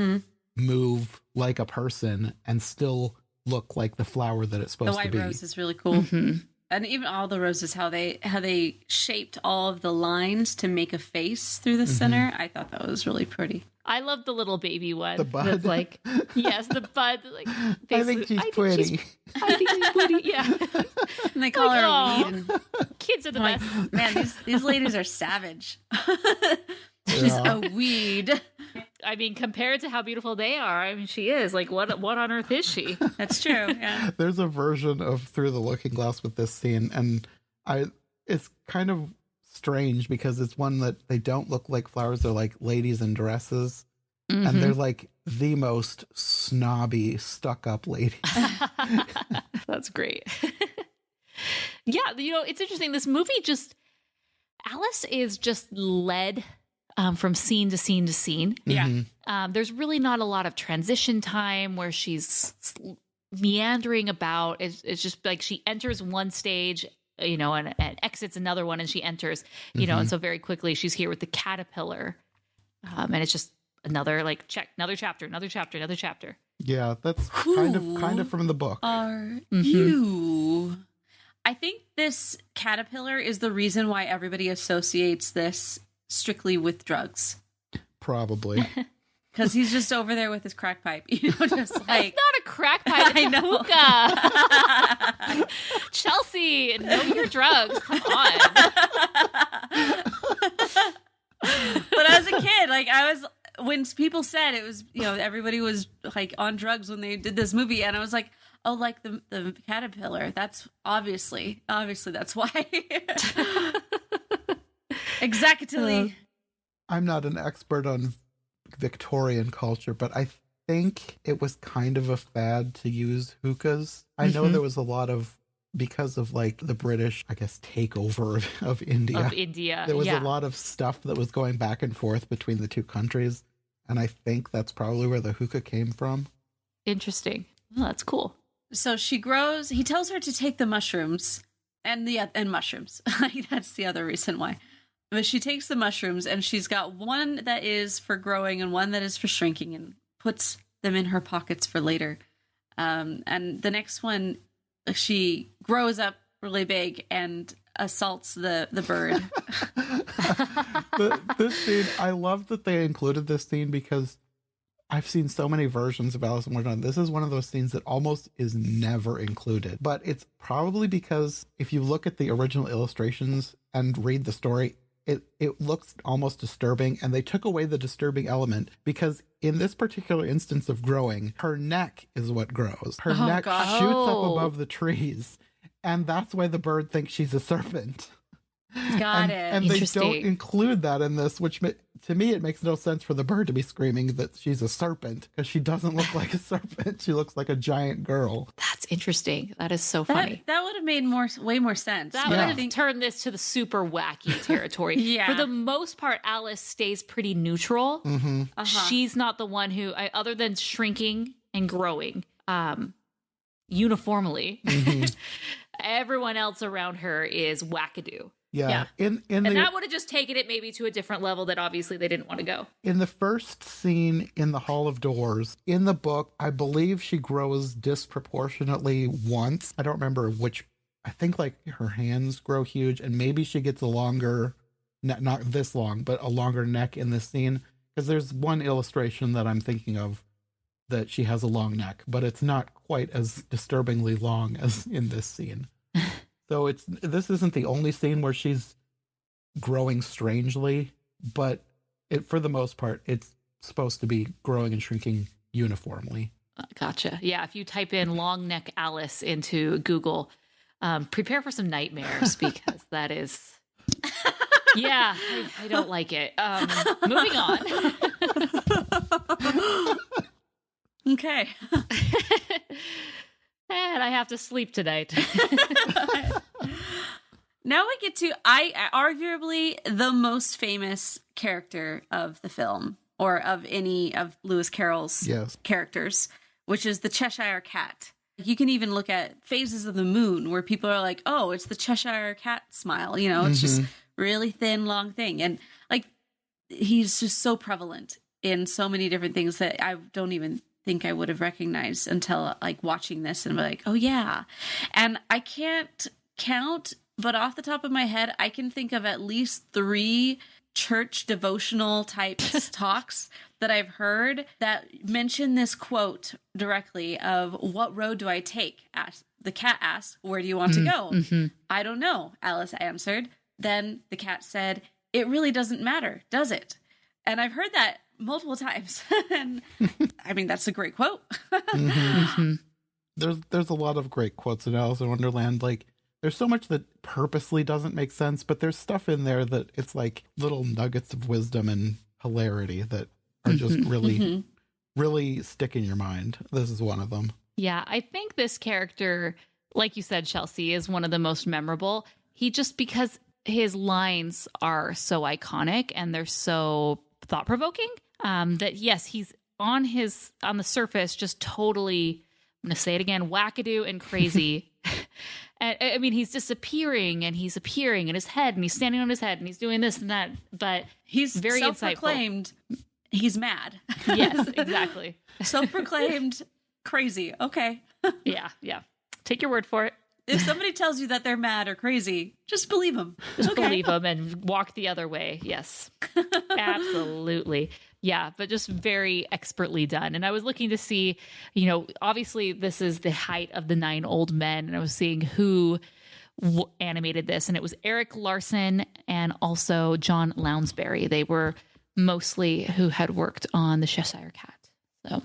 move like a person and still look like the flower that it's supposed to be. The white rose is really cool. And even all the roses, how they shaped all of the lines to make a face through the center. I thought that was really pretty. I love the little baby one. The bud? That's like, yes, the bud. Like, I think she's pretty. I think she's pretty, yeah. And they call her a weed. And kids are the best. Man, these ladies are savage. She's a weed. I mean, compared to how beautiful they are, I mean, she is. Like, what on earth is she? That's true, yeah. There's a version of Through the Looking Glass with this scene, and it's kind of strange because it's one that they don't look like flowers. They're like ladies in dresses, and they're like the most snobby, stuck-up ladies. That's great. Yeah, it's interesting. This movie Alice is just led from scene to scene to scene. Yeah. There's really not a lot of transition time where she's meandering about. It's just like she enters one stage, and exits another one, and she enters, and so very quickly she's here with the caterpillar. And it's just another check, another chapter. Yeah, that's kind of from the book. Are you? I think this caterpillar is the reason why everybody associates this strictly with drugs. Probably. Because he's just over there with his crack pipe, just like... It's not a crack pipe, it's a hookah. Chelsea, know your drugs. Come on. But as a kid, when people said it was, everybody was on drugs when they did this movie, and I was like, oh, the caterpillar. That's obviously that's why. Exactly. I'm not an expert on Victorian culture, but I think it was kind of a fad to use hookahs. I know there was a lot of, because of the British, I guess, takeover of India. There was a lot of stuff that was going back and forth between the two countries. And I think that's probably where the hookah came from. Interesting. Oh, that's cool. So she grows. He tells her to take the mushrooms and mushrooms. That's the other reason why. But she takes the mushrooms, and she's got one that is for growing and one that is for shrinking, and puts them in her pockets for later. And the next one, she grows up really big and assaults the bird. This scene, I love that they included this scene because I've seen so many versions of Alice in Wonderland. This is one of those scenes that almost is never included. But it's probably because if you look at the original illustrations and read the story, it looks almost disturbing, and they took away the disturbing element because in this particular instance of growing, her neck is what grows. Her neck shoots up above the trees, and that's why the bird thinks she's a serpent. Got it. And they don't include that in this, which to me, it makes no sense for the bird to be screaming that she's a serpent because she doesn't look like a serpent. She looks like a giant girl. That's interesting. That is so funny. That would have made way more sense. That would have turned this to the super wacky territory. Yeah. For the most part, Alice stays pretty neutral. She's not the one who, other than shrinking and growing uniformly, everyone else around her is wackadoo. Yeah. And that would have just taken it maybe to a different level that obviously they didn't want to go. In the first scene in the Hall of Doors, in the book, I believe she grows disproportionately once. I don't remember which. I think her hands grow huge, and maybe she gets a longer, not this long, but a longer neck in this scene. Because there's one illustration that I'm thinking of that she has a long neck, but it's not quite as disturbingly long as in this scene. So this isn't the only scene where she's growing strangely, but for the most part, it's supposed to be growing and shrinking uniformly. Gotcha. Yeah, if you type in long neck Alice into Google, prepare for some nightmares because that is... Yeah, I don't like it. Moving on. Okay. And I have to sleep tonight. Now we get to arguably the most famous character of the film, or of any of Lewis Carroll's characters, which is the Cheshire Cat. You can even look at Phases of the Moon, where people are like, oh, it's the Cheshire Cat smile. It's just really thin, long thing. And he's just so prevalent in so many different things that I don't even think I would have recognized until watching this and be like, oh yeah. And I can't count, but off the top of my head, I can think of at least 3 church devotional type talks that I've heard that mention this quote directly of, what road do I take? The cat asked, where do you want to go? I don't know, Alice answered. Then the cat said, it really doesn't matter, does it? And I've heard that multiple times. And I mean, that's a great quote. There's a lot of great quotes in Alice in Wonderland. There's so much that purposely doesn't make sense, but there's stuff in there that it's little nuggets of wisdom and hilarity that are just really really stick in your mind. This is one of them. Yeah, I think this character, like you said, Chelsea, is one of the most memorable. Because his lines are so iconic and they're so thought-provoking, that yes, he's on the surface just totally, I'm going to say it again, wackadoo and crazy. And, I mean, he's disappearing and he's appearing in his head and he's standing on his head and he's doing this and that, but he's very self-proclaimed. He's mad. Yes, exactly. Self-proclaimed crazy. Okay. Yeah. Take your word for it. If somebody tells you that they're mad or crazy, just believe them. Just believe them and walk the other way. Yes, absolutely. Yeah, but just very expertly done. And I was looking to see, obviously this is the height of the 9 old men. And I was seeing who animated this. And it was Eric Larson and also John Lounsbury. They were mostly who had worked on the Cheshire Cat. So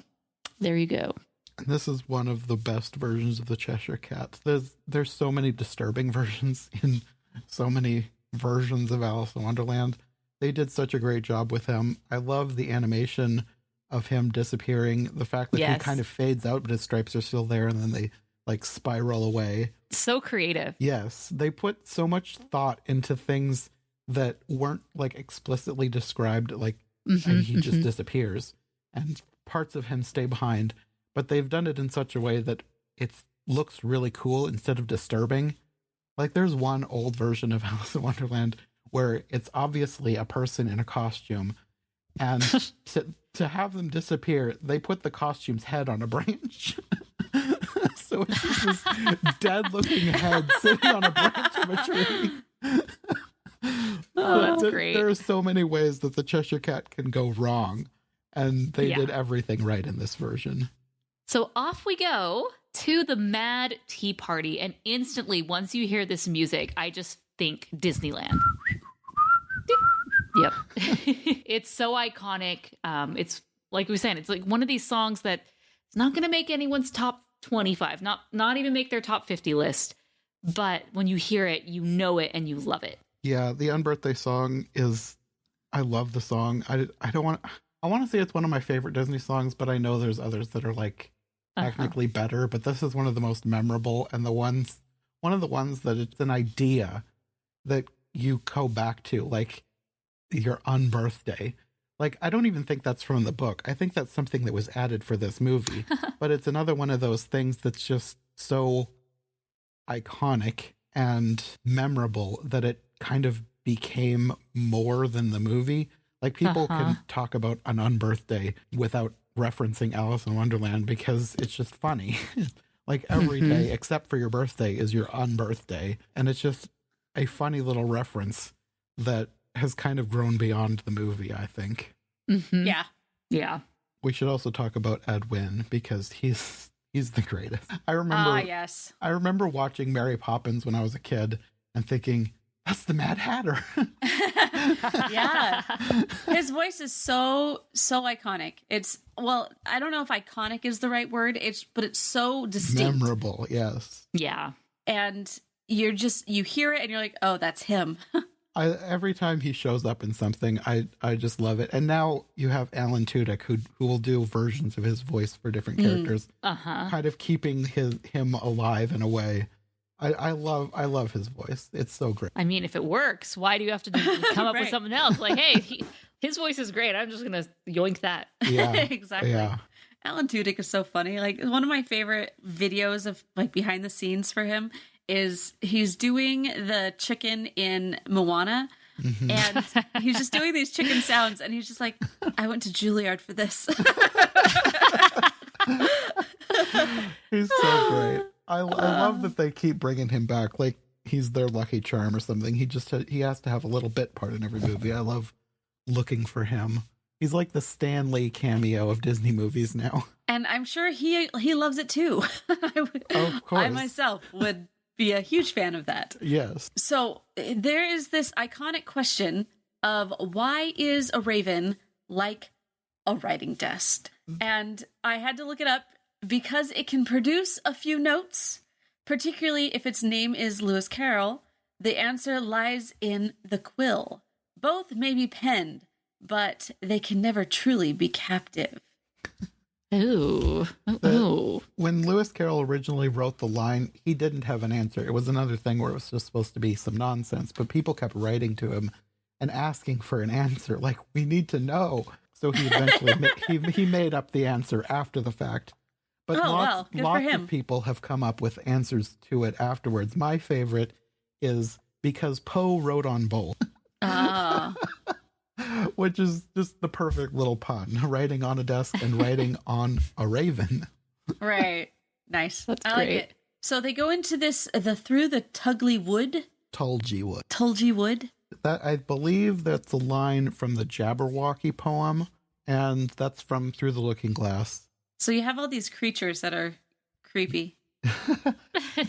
there you go. And this is one of the best versions of the Cheshire Cat. There's so many disturbing versions in so many versions of Alice in Wonderland. They did such a great job with him. I love the animation of him disappearing. The fact that he kind of fades out, but his stripes are still there, and then they like spiral away. So creative. Yes. They put so much thought into things that weren't like explicitly described, like and he just disappears and parts of him stay behind. But they've done it in such a way that it looks really cool instead of disturbing. Like there's one old version of Alice in Wonderland where it's obviously a person in a costume, and to have them disappear, they put the costume's head on a branch. So it's just this dead-looking head sitting on a branch of a tree. Oh, that's great. There are so many ways that the Cheshire Cat can go wrong, and they did everything right in this version. So off we go to the Mad Tea Party, and instantly, once you hear this music, I just think Disneyland. Yep. It's so iconic. It's like we were saying, it's like one of these songs that it's not going to make anyone's top 25, not even make their top 50 list. But when you hear it, you know it and you love it. Yeah, the Unbirthday song I love the song. I want to say it's one of my favorite Disney songs, but I know there's others that are like technically better, but this is one of the most memorable, and one of the ones that it's an idea that you go back to, like your unbirthday. Like, I don't even think that's from the book. I think that's something that was added for this movie, but it's another one of those things that's just so iconic and memorable that it kind of became more than the movie. Like, people can talk about an unbirthday without referencing Alice in Wonderland because it's just funny. Like, every day except for your birthday is your unbirthday, and it's just a funny little reference that has kind of grown beyond the movie, I think. Yeah. We should also talk about Ed Wynn because he's the greatest. I remember watching Mary Poppins when I was a kid and thinking, that's the Mad Hatter. Yeah. His voice is so iconic. I don't know if iconic is the right word, but it's so distinct. Memorable, yes. Yeah. And you hear it and you're like, oh, that's him. Every time he shows up in something, I just love it. And now you have Alan Tudyk who will do versions of his voice for different characters, kind of keeping him alive in a way. I love his voice. It's so great. I mean, if it works, why do you have to come up with something else? Like, hey, his voice is great. I'm just going to yoink that. Yeah, exactly. Yeah. Alan Tudyk is so funny. Like, one of my favorite videos of like behind the scenes for him is he's doing the chicken in Moana. And he's just doing these chicken sounds, and he's just like, I went to Juilliard for this. He's so great. I love that they keep bringing him back. Like, he's their Lucky Charm or something. He has to have a little bit part in every movie. I love looking for him. He's like the Stan Lee cameo of Disney movies now. And I'm sure he loves it too. Of course. I myself would be a huge fan of that. Yes. So there is this iconic question of why is a raven like a writing desk? And I had to look it up because it can produce a few notes, particularly if its name is Lewis Carroll. The answer lies in the quill. Both may be penned, but they can never truly be captive. Ooh. When Lewis Carroll originally wrote the line, he didn't have an answer. It was another thing where it was just supposed to be some nonsense, but people kept writing to him and asking for an answer. Like, we need to know. So he eventually he made up the answer after the fact. But lots of people have come up with answers to it afterwards. My favorite is because Poe wrote on both. Which is just the perfect little pun. Writing on a desk and writing on a raven. Right. Nice. That's I great. like it. So they go into this, through the Tulgey Wood. Tulgey Wood. That, I believe that's a line from the Jabberwocky poem, and that's from Through the Looking Glass. So you have all these creatures that are creepy.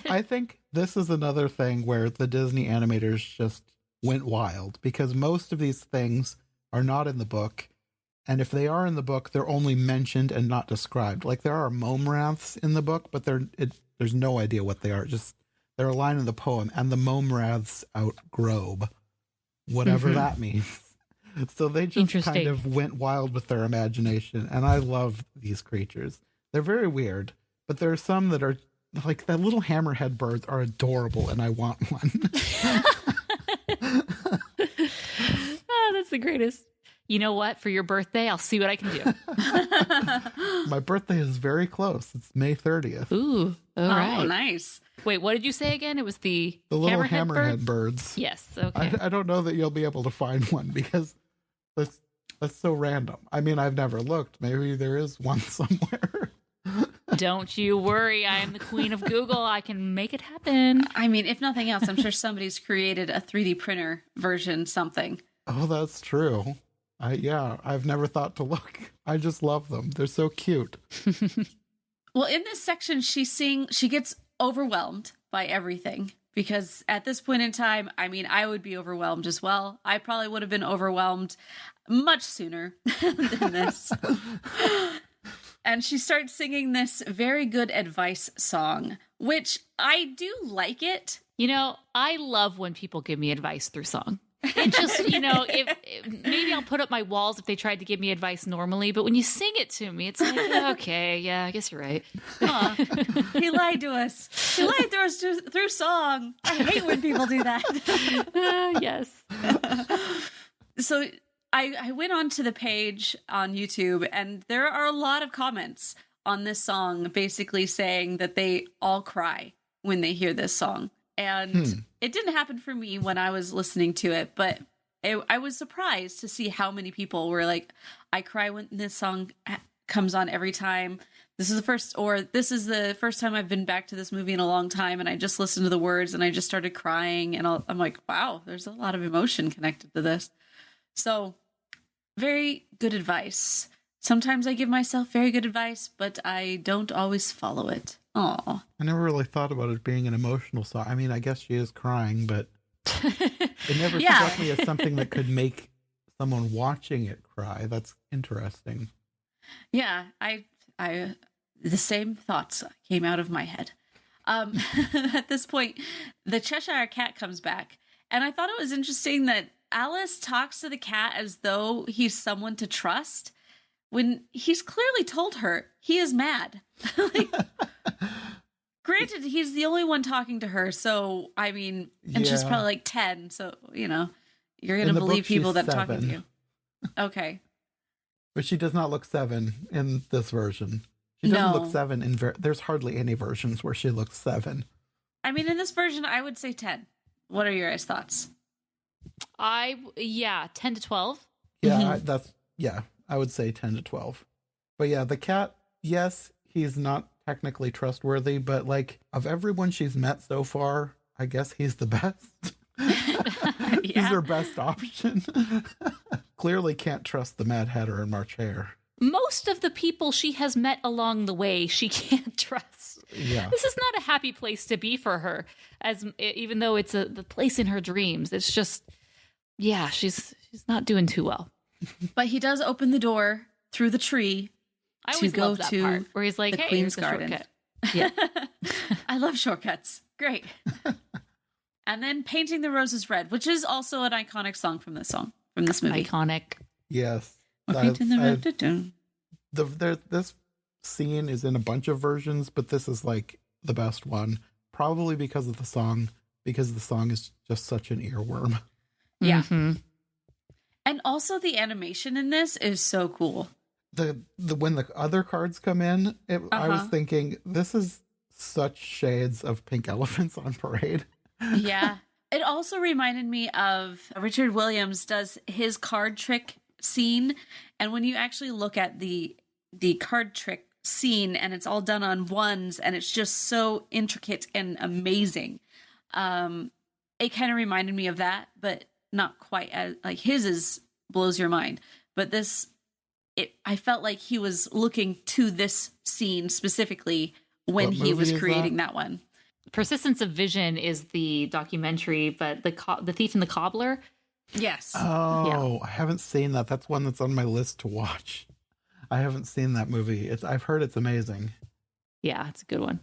I think this is another thing where the Disney animators just went wild, because most of these things are not in the book, and if they are in the book, they're only mentioned and not described. Like, there are Momraths in the book, but there's no idea what they are. Just they're a line in the poem, and the Momraths outgrobe, whatever that means. So they just kind of went wild with their imagination, and I love these creatures. They're very weird, but there are some that are like the little hammerhead birds are adorable, and I want one. Oh, that's the greatest. You know what? For your birthday, I'll see what I can do. My birthday is very close. It's May 30th. Ooh, all right. Nice. Wait, what did you say again? It was the little hammerhead birds. Yes, okay. I don't know that you'll be able to find one because that's so random. I mean, I've never looked. Maybe there is one somewhere. Don't you worry. I am the queen of Google. I can make it happen. I mean, if nothing else, I'm sure somebody's created a 3D printer version something. Oh, that's true. I've never thought to look. I just love them. They're so cute. Well, in this section, she gets overwhelmed by everything, because at this point in time, I mean, I would be overwhelmed as well. I probably would have been overwhelmed much sooner than this. And she starts singing this very good advice song, which I do like it. You know, I love when people give me advice through song. It just, if maybe I'll put up my walls if they tried to give me advice normally, but when you sing it to me, it's like, okay, yeah, I guess you're right. Huh. He lied to us. He lied to us through song. I hate when people do that. Yes. So I went onto the page on YouTube, and there are a lot of comments on this song basically saying that they all cry when they hear this song. And it didn't happen for me when I was listening to it, but I was surprised to see how many people were like, I cry when this song comes on every time. This is the first time I've been back to this movie in a long time, and I just listened to the words and I just started crying, and I'm like, wow, there's a lot of emotion connected to this. So, very good advice. Sometimes I give myself very good advice, but I don't always follow it. Aw. I never really thought about it being an emotional song. I mean, I guess she is crying, but it never struck me as something that could make someone watching it cry. That's interesting. Yeah, I the same thoughts came out of my head. At this point, the Cheshire Cat comes back, and I thought it was interesting that Alice talks to the cat as though he's someone to trust, when he's clearly told her he is mad. Granted, he's the only one talking to her, so, I mean, and she's probably like 10, so, you're going to believe people that are talking to you. Okay. But she does not look 7 in this version. She doesn't look 7 in there's hardly any versions where she looks 7. I mean, in this version, I would say 10. What are your guys' thoughts? 10 to 12. Yeah, I would say 10 to 12. But yeah, the cat, yes, he's not technically trustworthy, but like, of everyone she's met so far, I guess he's the best. He's her best option. Clearly can't trust the Mad Hatter and March Hare. Most of the people she has met along the way, she can't trust. Yeah. This is not a happy place to be for her, even though it's the place in her dreams. It's just, she's not doing too well. But he does open the door through the tree. I always love that part where he's like, the "Hey, Queen's here's a Garden." shortcut." Yeah, I love shortcuts. Great. And then "Painting the Roses Red," which is also an iconic song from this movie. Iconic. Yes. Or "Painting the Red." This scene is in a bunch of versions, but this is like the best one, probably because of the song, because the song is just such an earworm. Yeah. And also the animation in this is so cool. The when the other cards come in, I was thinking, this is such shades of Pink Elephants on Parade. Yeah. It also reminded me of Richard Williams does his card trick scene. And when you actually look at the card trick scene, and it's all done on ones, and it's just so intricate and amazing. It kind of reminded me of that, but not quite as like his blows your mind. But this, I felt like he was looking to this scene specifically when he was creating that one. Persistence of Vision is the documentary, but the Thief and the Cobbler. Yes. Oh, yeah. I haven't seen that. That's one that's on my list to watch. I haven't seen that movie. I've heard it's amazing. Yeah, it's a good one.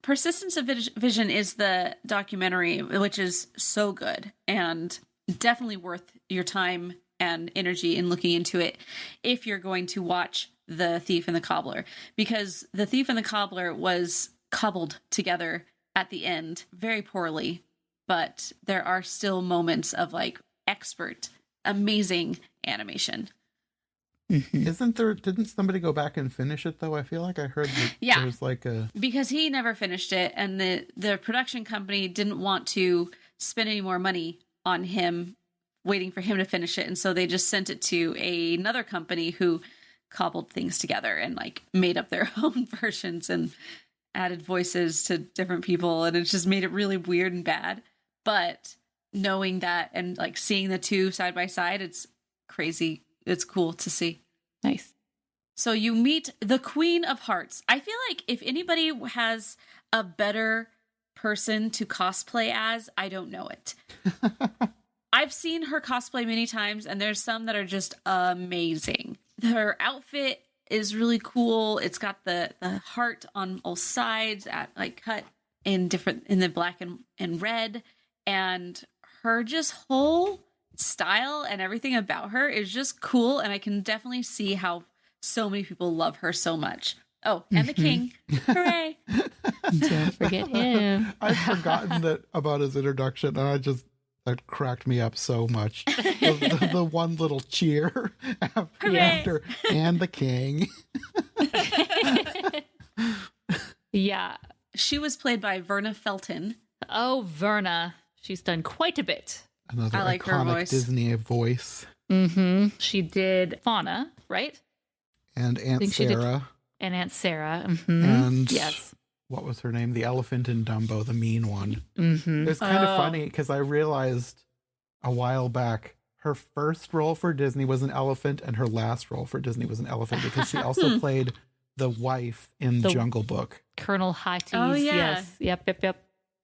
Persistence of Vision is the documentary, which is so good and definitely worth your time and energy in looking into it if you're going to watch The Thief and the Cobbler, because The Thief and the Cobbler was cobbled together at the end very poorly, but there are still moments of like expert, amazing animation. Didn't somebody go back and finish it though? I feel like I heard that there was like because he never finished it, and the production company didn't want to spend any more money on him waiting for him to finish it, and so they just sent it to another company who cobbled things together and like made up their own versions and added voices to different people, and it just made it really weird and bad. But knowing that and like seeing the two side by side, it's crazy. It's cool to see. Nice. So you meet the Queen of Hearts. I feel like if anybody has a better person to cosplay as, I don't know it. I've seen her cosplay many times, and there's some that are just amazing. Her outfit is really cool. It's got the heart on all sides, cut in the black and red, and her just whole style and everything about her is just cool, and I can definitely see how so many people love her so much. Oh, and the king. Hooray! Don't forget him. I've forgotten about his introduction, and that cracked me up so much. The one little cheer after and the king. Yeah. She was played by Verna Felton. Oh, Verna. She's done quite a bit. Another I like her iconic voice. Disney voice. She did Fauna, right? And Aunt Sarah. And Aunt Sarah. And yes. What was her name? The elephant in Dumbo, the mean one. It's kind of funny because I realized a while back her first role for Disney was an elephant, and her last role for Disney was an elephant because she also played the wife in Jungle Book. Colonel Hatties. Oh, yeah. Yes. Yep.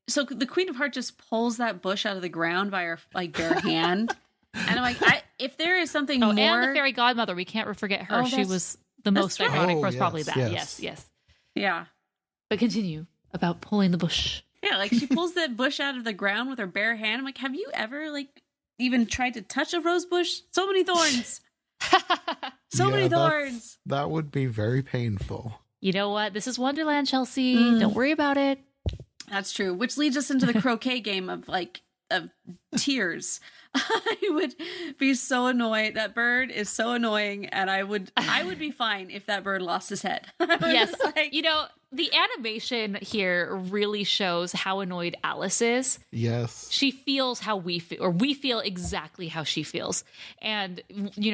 So the Queen of Hearts just pulls that bush out of the ground by her bare hand. And I'm like, if there is something more... and the fairy godmother. We can't forget her. She was the most iconic was probably that. Yes. Yeah. But continue about pulling the bush. Yeah, like she pulls that bush out of the ground with her bare hand. I'm like, have you ever even tried to touch a rose bush? So many thorns. Many thorns. That would be very painful. You know what? This is Wonderland, Chelsea. Don't worry about it. That's true. Which leads us into the croquet game of tears. I would be so annoyed. That bird is so annoying, and I would be fine if that bird lost his head. Yes, the animation here really shows how annoyed Alice is. Yes, she feels how we feel, or we feel exactly how she feels. And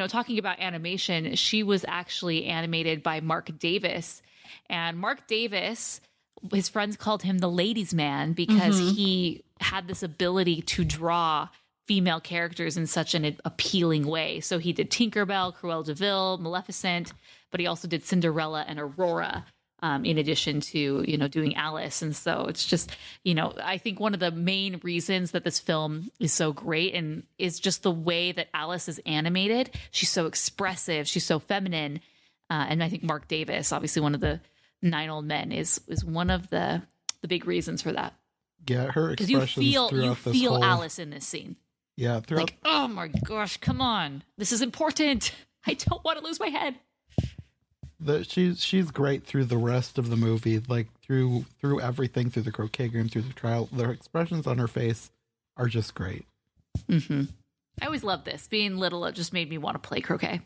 talking about animation, she was actually animated by Mark Davis, and Mark Davis, his friends called him the ladies' man because he had this ability to draw female characters in such an appealing way. So he did Tinkerbell, Cruella de Vil, Maleficent, but he also did Cinderella and Aurora, in addition to, doing Alice. And so it's just, I think one of the main reasons that this film is so great and is just the way that Alice is animated. She's so expressive. She's so feminine. And I think Mark Davis, obviously one of the 9 Old Men, is one of the big reasons for that. Yeah, her expressions you feel Alice in this scene. Yeah, like, oh my gosh, come on, this is important. I don't want to lose my head. She's great through the rest of the movie, like through everything, through the croquet game, through the trial. The expressions on her face are just great. Mm-hmm. I always loved this. Being little, it just made me want to play croquet.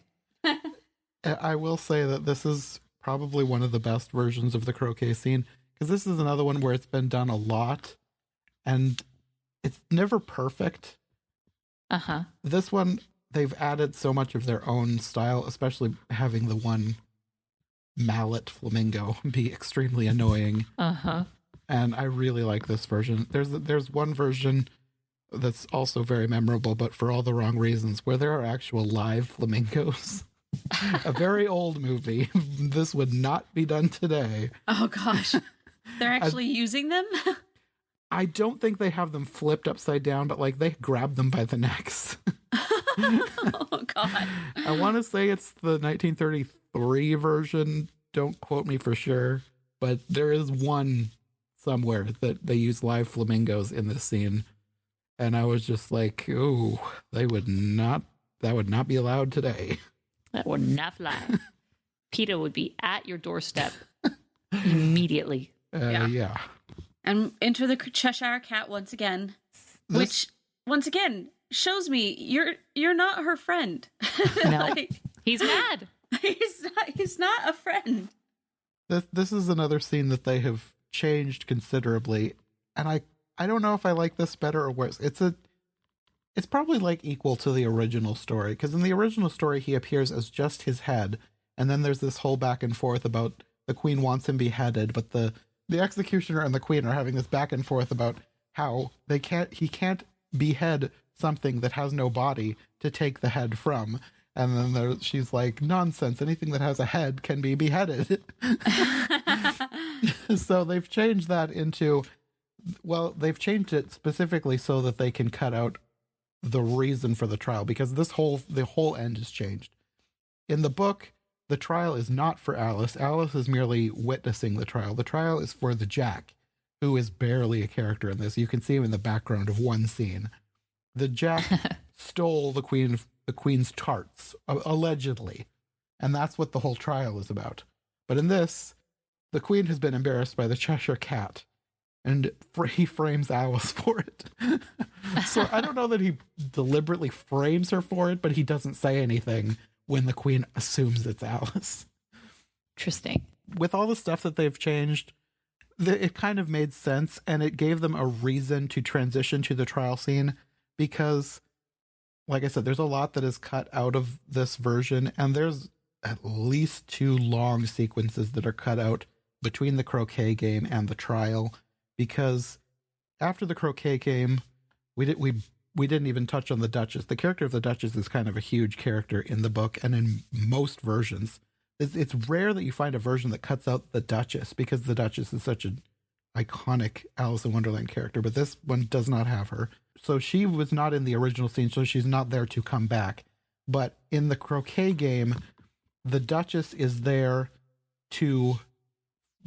I will say that this is probably one of the best versions of the croquet scene, because this is another one where it's been done a lot, and it's never perfect. Uh-huh. This one, they've added so much of their own style, especially having the one mallet flamingo be extremely annoying. Uh-huh. And I really like this version. There's one version that's also very memorable, but for all the wrong reasons, where there are actual live flamingos. A very old movie. This would not be done today. Oh gosh. They're actually using them? I don't think they have them flipped upside down, but like they grab them by the necks. Oh god. I want to say it's the 1933 version. Don't quote me for sure, but there is one somewhere that they use live flamingos in this scene. And I was just like, ooh, that would not be allowed today. That would not fly. PETA would be at your doorstep immediately. Yeah. And enter the Cheshire Cat once again, which once again shows me you're not her friend. No, like, he's mad. He's not a friend. This is another scene that they have changed considerably, and I don't know if I like this better or worse. It's probably like equal to the original story, because in the original story he appears as just his head, and then there's this whole back and forth about the queen wants him beheaded, but the executioner and the queen are having this back and forth about how he can't behead something that has no body to take the head from. And then she's like, nonsense, anything that has a head can be beheaded. So they've changed that into, well, they've changed it specifically so that they can cut out the reason for the trial, because the whole end is changed. In the book, the trial is not for Alice. Alice is merely witnessing the trial. The trial is for the Jack, who is barely a character in this. You can see him in the background of one scene. The Jack stole the queen's tarts, allegedly, and that's what the whole trial is about. But in this, the queen has been embarrassed by the Cheshire Cat, and he frames Alice for it. So I don't know that he deliberately frames her for it, but he doesn't say anything when the queen assumes it's Alice. Interesting. With all the stuff that they've changed, it kind of made sense, and it gave them a reason to transition to the trial scene, because, like I said, there's a lot that is cut out of this version, and there's at least 2 long sequences that are cut out between the croquet game and the trial, because after the croquet game, we didn't even touch on the Duchess. The character of the Duchess is kind of a huge character in the book, and in most versions. It's rare that you find a version that cuts out the Duchess, because the Duchess is such an iconic Alice in Wonderland character, but this one does not have her. So she was not in the original scene, so she's not there to come back. But in the croquet game, the Duchess is there to,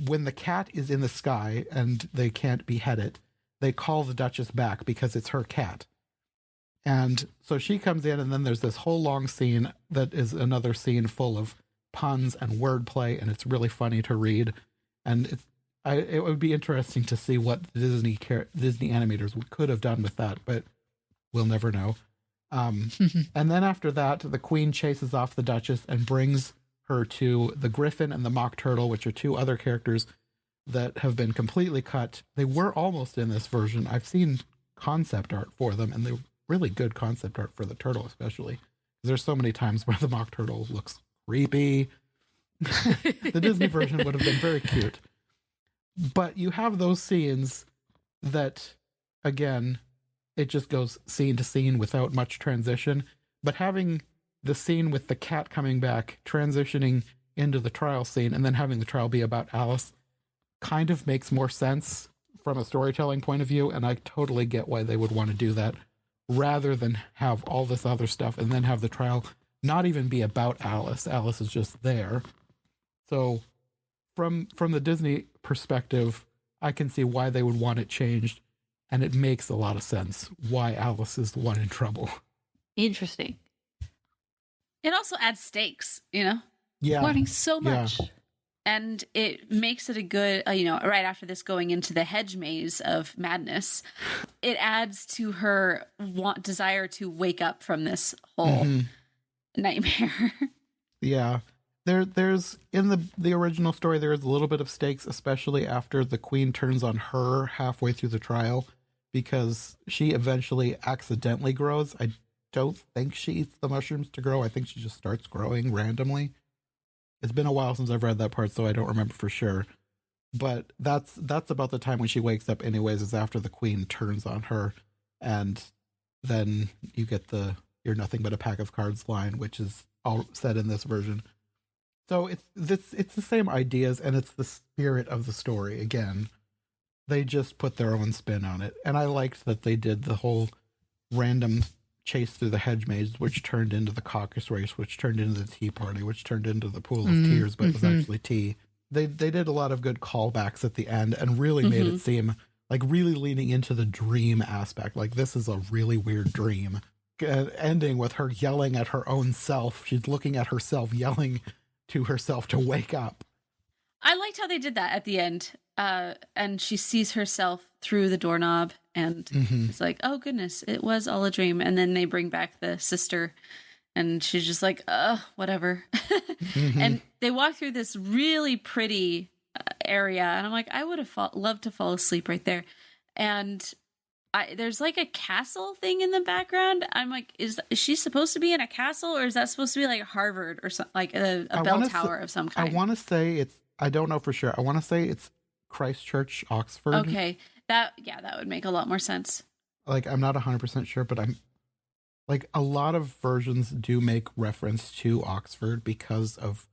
when the cat is in the sky and they can't behead it, they call the Duchess back because it's her cat. And so she comes in, and then there's this whole long scene that is another scene full of puns and wordplay, and it's really funny to read. And it would be interesting to see what Disney animators could have done with that, but we'll never know. And then after that, the queen chases off the Duchess and brings her to the Griffin and the Mock Turtle, which are 2 other characters that have been completely cut. They were almost in this version. I've seen concept art for them, and they're really good concept art for the turtle, especially. There's so many times where the Mock Turtle looks creepy. The Disney version would have been very cute. But you have those scenes that, again, it just goes scene to scene without much transition. But having the scene with the cat coming back, transitioning into the trial scene, and then having the trial be about Alice kind of makes more sense from a storytelling point of view, and I totally get why they would want to do that, rather than have all this other stuff and then have the trial not even be about Alice. Alice is just there. So from the Disney perspective, I can see why they would want it changed, and it makes a lot of sense why Alice is the one in trouble. Interesting. It also adds stakes, you know? learning so much. Yeah. And it makes it a good, right after this going into the hedge maze of madness, it adds to her desire to wake up from this whole nightmare. Yeah. There's in the original story, there's a little bit of stakes, especially after the queen turns on her halfway through the trial, because she eventually accidentally grows. I don't think she eats the mushrooms to grow. I think she just starts growing randomly. It's been a while since I've read that part, so I don't remember for sure. But that's about the time when she wakes up anyways, is after the queen turns on her. And then you get the "you're nothing but a pack of cards" line, which is all said in this version. So it's the same ideas, and it's the spirit of the story. Again, they just put their own spin on it. And I liked that they did the whole random chase through the hedge maze, which turned into the caucus race, which turned into the tea party, which turned into the pool of tears, but it was actually tea. They did a lot of good callbacks at the end and really made it seem like really leaning into the dream aspect. Like, this is a really weird dream. Ending with her yelling at her own self. She's looking at herself, yelling to herself to wake up. I liked how they did that at the end. And she sees herself through the doorknob and it's like, oh goodness, it was all a dream. And then they bring back the sister and she's just like, whatever. And they walk through this really pretty area. And I'm like, I would have loved to fall asleep right there. And there's like a castle thing in the background. I'm like, is she supposed to be in a castle, or is that supposed to be like Harvard or something, like a bell tower of some kind? I want to say I don't know for sure. I want to say it's Christchurch, Oxford. Okay. That would make a lot more sense. Like, I'm not 100% sure, but I'm like, a lot of versions do make reference to Oxford because of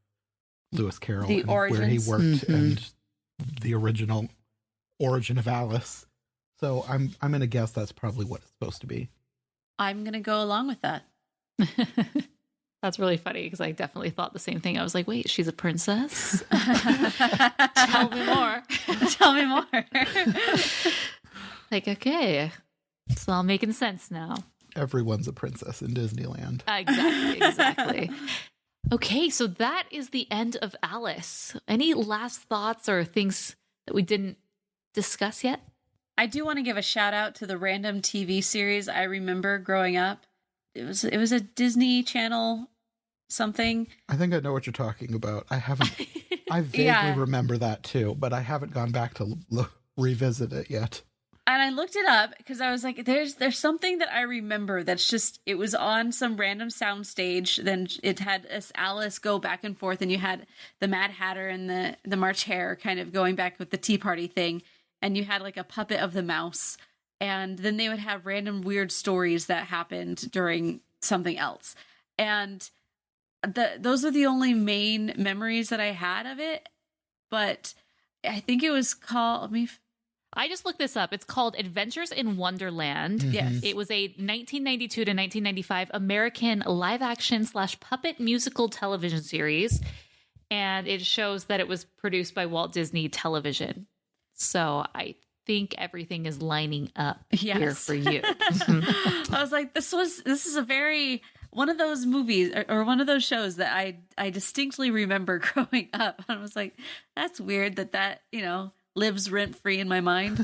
Lewis Carroll and where he worked and the original origin of Alice. So I'm going to guess that's probably what it's supposed to be. I'm going to go along with that. That's really funny because I definitely thought the same thing. I was like, wait, she's a princess? Tell me more. Tell me more. Like, okay, it's all making sense now. Everyone's a princess in Disneyland. Exactly. Okay, so that is the end of Alice. Any last thoughts or things that we didn't discuss yet? I do want to give a shout out to the random TV series I remember growing up. It was a Disney Channel something. I think I know what you're talking about. I vaguely remember that too, but I haven't gone back to revisit it yet. And I looked it up because I was like, there's something that I remember that's just, it was on some random sound stage. Then it had Alice go back and forth, and you had the Mad Hatter and the March Hare kind of going back with the Tea Party thing. And you had like a puppet of the mouse. And then they would have random weird stories that happened during something else. And those are the only main memories that I had of it. But I think it was called, I just looked this up. It's called Adventures in Wonderland. Yes. It was a 1992 to 1995 American live-action / puppet musical television series. And it shows that it was produced by Walt Disney Television. So I think everything is lining up here for you. I was like, this is a very one of those movies or one of those shows that I distinctly remember growing up. I was like, that's weird that lives rent free in my mind.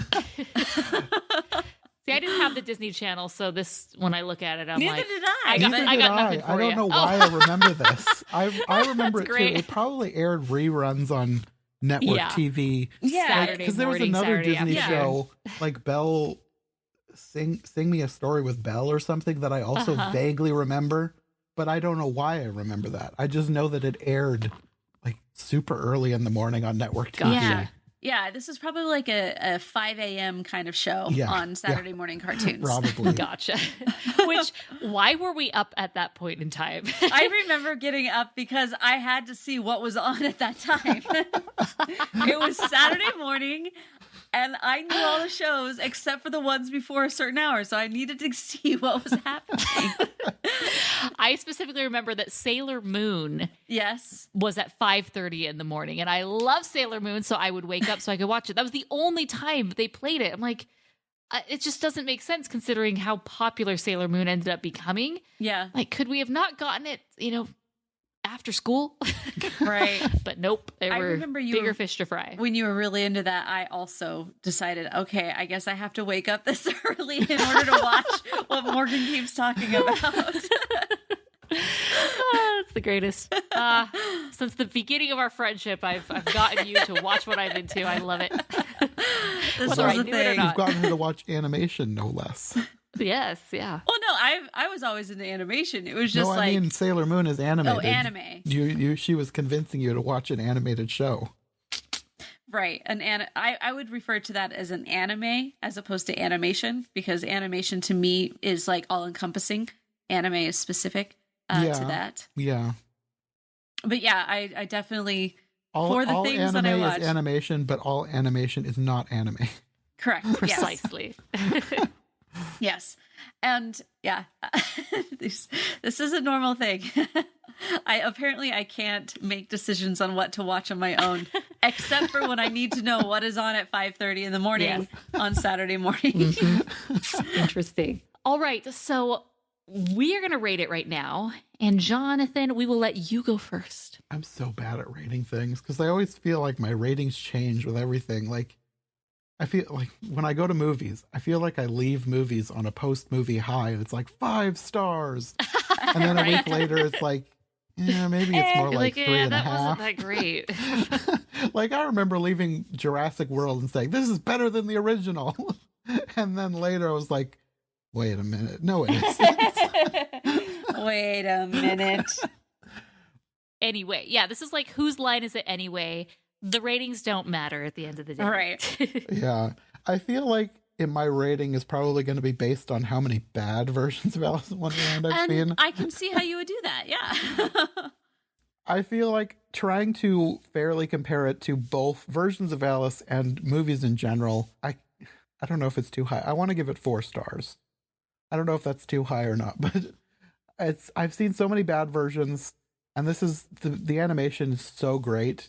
See, I didn't have the Disney Channel, so when I look at it, I'm Neither like, did I. I got nothing for I don't you. know why I remember this. I remember it great. too. It probably aired reruns on network TV. Yeah, because there was another Disney show like Belle, Sing Me a Story with Belle or something that I also vaguely remember, but I don't know why I remember that. I just know that it aired like super early in the morning on network TV. Yeah, this is probably like a 5 a.m. kind of show on Saturday morning cartoons. Probably. Gotcha. Why were we up at that point in time? I remember getting up because I had to see what was on at that time. It was Saturday morning, and I knew all the shows except for the ones before a certain hour, so I needed to see what was happening. I specifically remember that Sailor Moon was at 5:30 in the morning, and I love Sailor Moon, so I would wake up so I could watch it. That was the only time they played it. I'm like, it just doesn't make sense considering how popular Sailor Moon ended up becoming. Yeah. Like, could we have not gotten it, after school. Right. But nope, there were bigger fish to fry. When you were really into that, I also decided, okay, I guess I have to wake up this early in order to watch what Morgan keeps talking about. That's the greatest. Since the beginning of our friendship, I've gotten you to watch what I'm into. I love it. This was the thing. You've gotten her to watch animation, no less. Yes, yeah. Well, no, I was always into animation. It was just I mean, Sailor Moon is animated. Oh, anime. She was convincing you to watch an animated show. Right. I would refer to that as an anime as opposed to animation, because animation to me is like all encompassing. Anime is specific to that. Yeah. But yeah, I definitely, all things that I watch. Is animation, but all animation is not anime. Correct. Precisely. Yes. And yeah, this is a normal thing. I can't make decisions on what to watch on my own, except for when I need to know what is on at 5:30 in the morning on Saturday morning. Interesting. All right. So we are going to rate it right now. And Jonathan, we will let you go first. I'm so bad at rating things because I always feel like my ratings change with everything. Like, I feel like when I go to movies, I feel like I leave movies on a post-movie high and it's like 5 stars. And then a week later, it's like, yeah, maybe it's more like 3.5. That wasn't that great. Like, I remember leaving Jurassic World and saying, this is better than the original. And then later I was like, wait a minute. No, it isn't. Wait a minute. Anyway, yeah, this is like, whose line is it anyway? The ratings don't matter at the end of the day. Right. Yeah. I feel like my rating is probably going to be based on how many bad versions of Alice in Wonderland I've seen. I can see how you would do that. Yeah. I feel like trying to fairly compare it to both versions of Alice and movies in general, I don't know if it's too high. I want to give it 4 stars. I don't know if that's too high or not, but I've seen so many bad versions, and this is the animation is so great.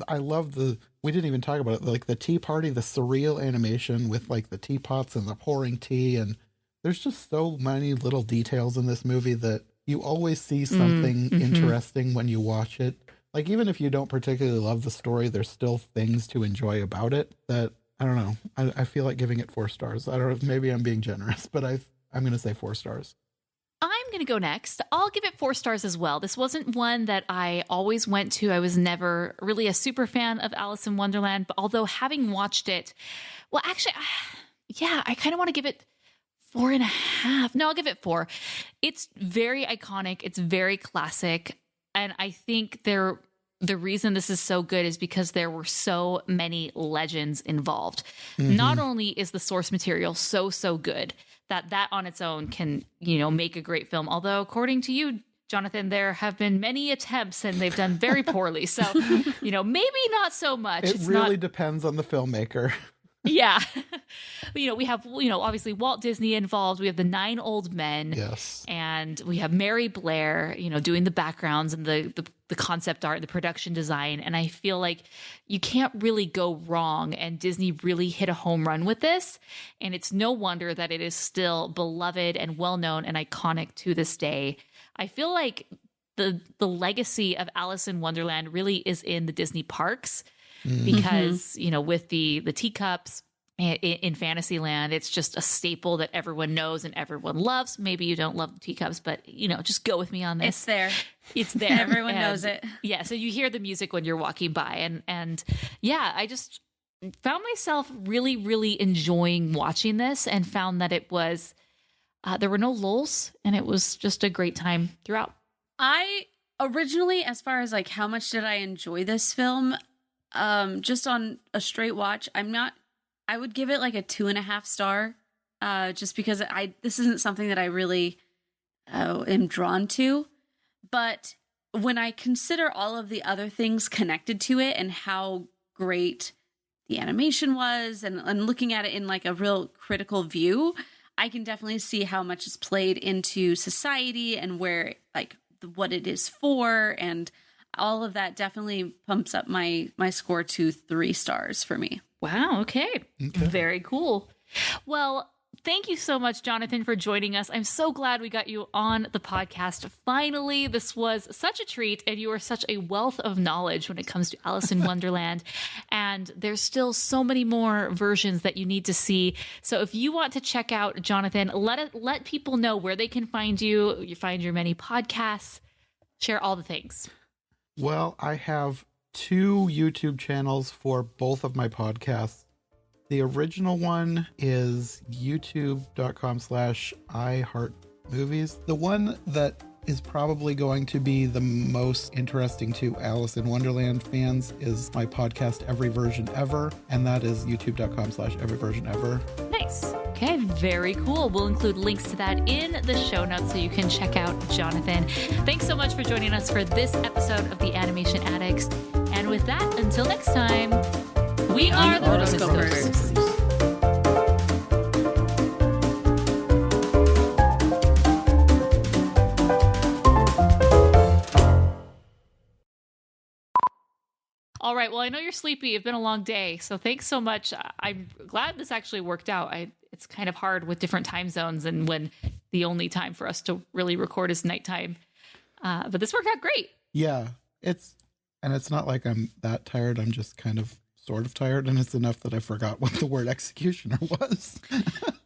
I love we didn't even talk about it, like the tea party, the surreal animation with like the teapots and the pouring tea. And there's just so many little details in this movie that you always see something interesting when you watch it. Like, even if you don't particularly love the story, there's still things to enjoy about it that, I don't know. I feel like giving it 4 stars. I don't know, maybe I'm being generous, but I'm going to say 4 stars. I'm going to go next. I'll give it 4 stars as well. This wasn't one that I always went to. I was never really a super fan of Alice in Wonderland, but although having watched it, well, actually, yeah, I kind of want to give it 4.5. No, I'll give it 4. It's very iconic. It's very classic. And I think the reason this is so good is because there were so many legends involved. Mm-hmm. Not only is the source material so good, that on its own can, make a great film. Although, according to you, Jonathan, there have been many attempts and they've done very poorly. So, maybe not so much. It really depends on the filmmaker. Yeah. We have, obviously Walt Disney involved. We have the 9 old men. Yes. And we have Mary Blair, doing the backgrounds and the concept art, the production design. And I feel like you can't really go wrong. And Disney really hit a home run with this. And it's no wonder that it is still beloved and well-known and iconic to this day. I feel like the legacy of Alice in Wonderland really is in the Disney parks. Because, with the teacups in Fantasyland, it's just a staple that everyone knows and everyone loves. Maybe you don't love the teacups, but, just go with me on this. It's there. It's there. Everyone knows it. Yeah. So you hear the music when you're walking by. And yeah, I just found myself really, really enjoying watching this and found that it was, there were no lulls and it was just a great time throughout. I originally, as far as like how much did I enjoy this film, just on a straight watch, I would give it like a 2.5 star, just because this isn't something that I really am drawn to. But when I consider all of the other things connected to it and how great the animation was and looking at it in like a real critical view, I can definitely see how much is played into society and where like what it is for, and all of that definitely pumps up my score to 3 stars for me. Wow. Okay. Very cool. Well, thank you so much, Jonathan, for joining us. I'm so glad we got you on the podcast. Finally, this was such a treat, and you are such a wealth of knowledge when it comes to Alice in Wonderland. And there's still so many more versions that you need to see. So if you want to check out Jonathan, let people know where they can find you. You find your many podcasts. Share all the things. Well, I have 2 YouTube channels for both of my podcasts. The original one is youtube.com/iHeartMovies. The one that is probably going to be the most interesting to Alice in Wonderland fans is my podcast, Every Version Ever, and that is youtube.com/everyversionever. Nice. Okay, very cool. We'll include links to that in the show notes so you can check out Jonathan. Thanks so much for joining us for this episode of the Animation Addicts. And with that, until next time, we are the Rotoscopers. All right. Well, I know you're sleepy. It's been a long day. So thanks so much. I'm glad this actually worked out. It's kind of hard with different time zones and when the only time for us to really record is nighttime. But this worked out great. Yeah. It's not like I'm that tired. I'm just kind of sort of tired, and it's enough that I forgot what the word executioner was.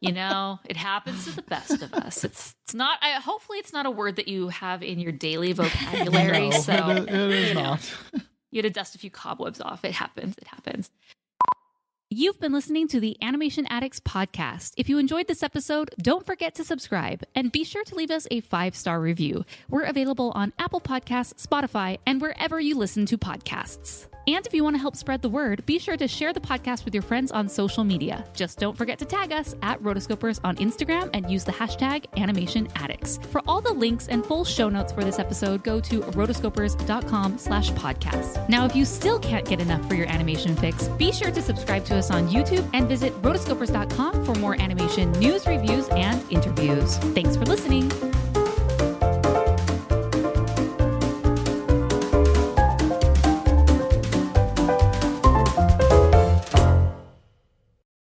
You know, it happens to the best of us. It's not. Hopefully, it's not a word that you have in your daily vocabulary. No, so it is not. You had to dust a few cobwebs off. It happens. It happens. You've been listening to the Animation Addicts Podcast. If you enjoyed this episode, don't forget to subscribe and be sure to leave us a 5-star review. We're available on Apple Podcasts, Spotify, and wherever you listen to podcasts. And if you want to help spread the word, be sure to share the podcast with your friends on social media. Just don't forget to tag us at Rotoscopers on Instagram and use the hashtag Animation Addicts. For all the links and full show notes for this episode, go to rotoscopers.com/podcast. Now, if you still can't get enough for your animation fix, be sure to subscribe to us on YouTube and visit rotoscopers.com for more animation news, reviews, and interviews. Thanks for listening.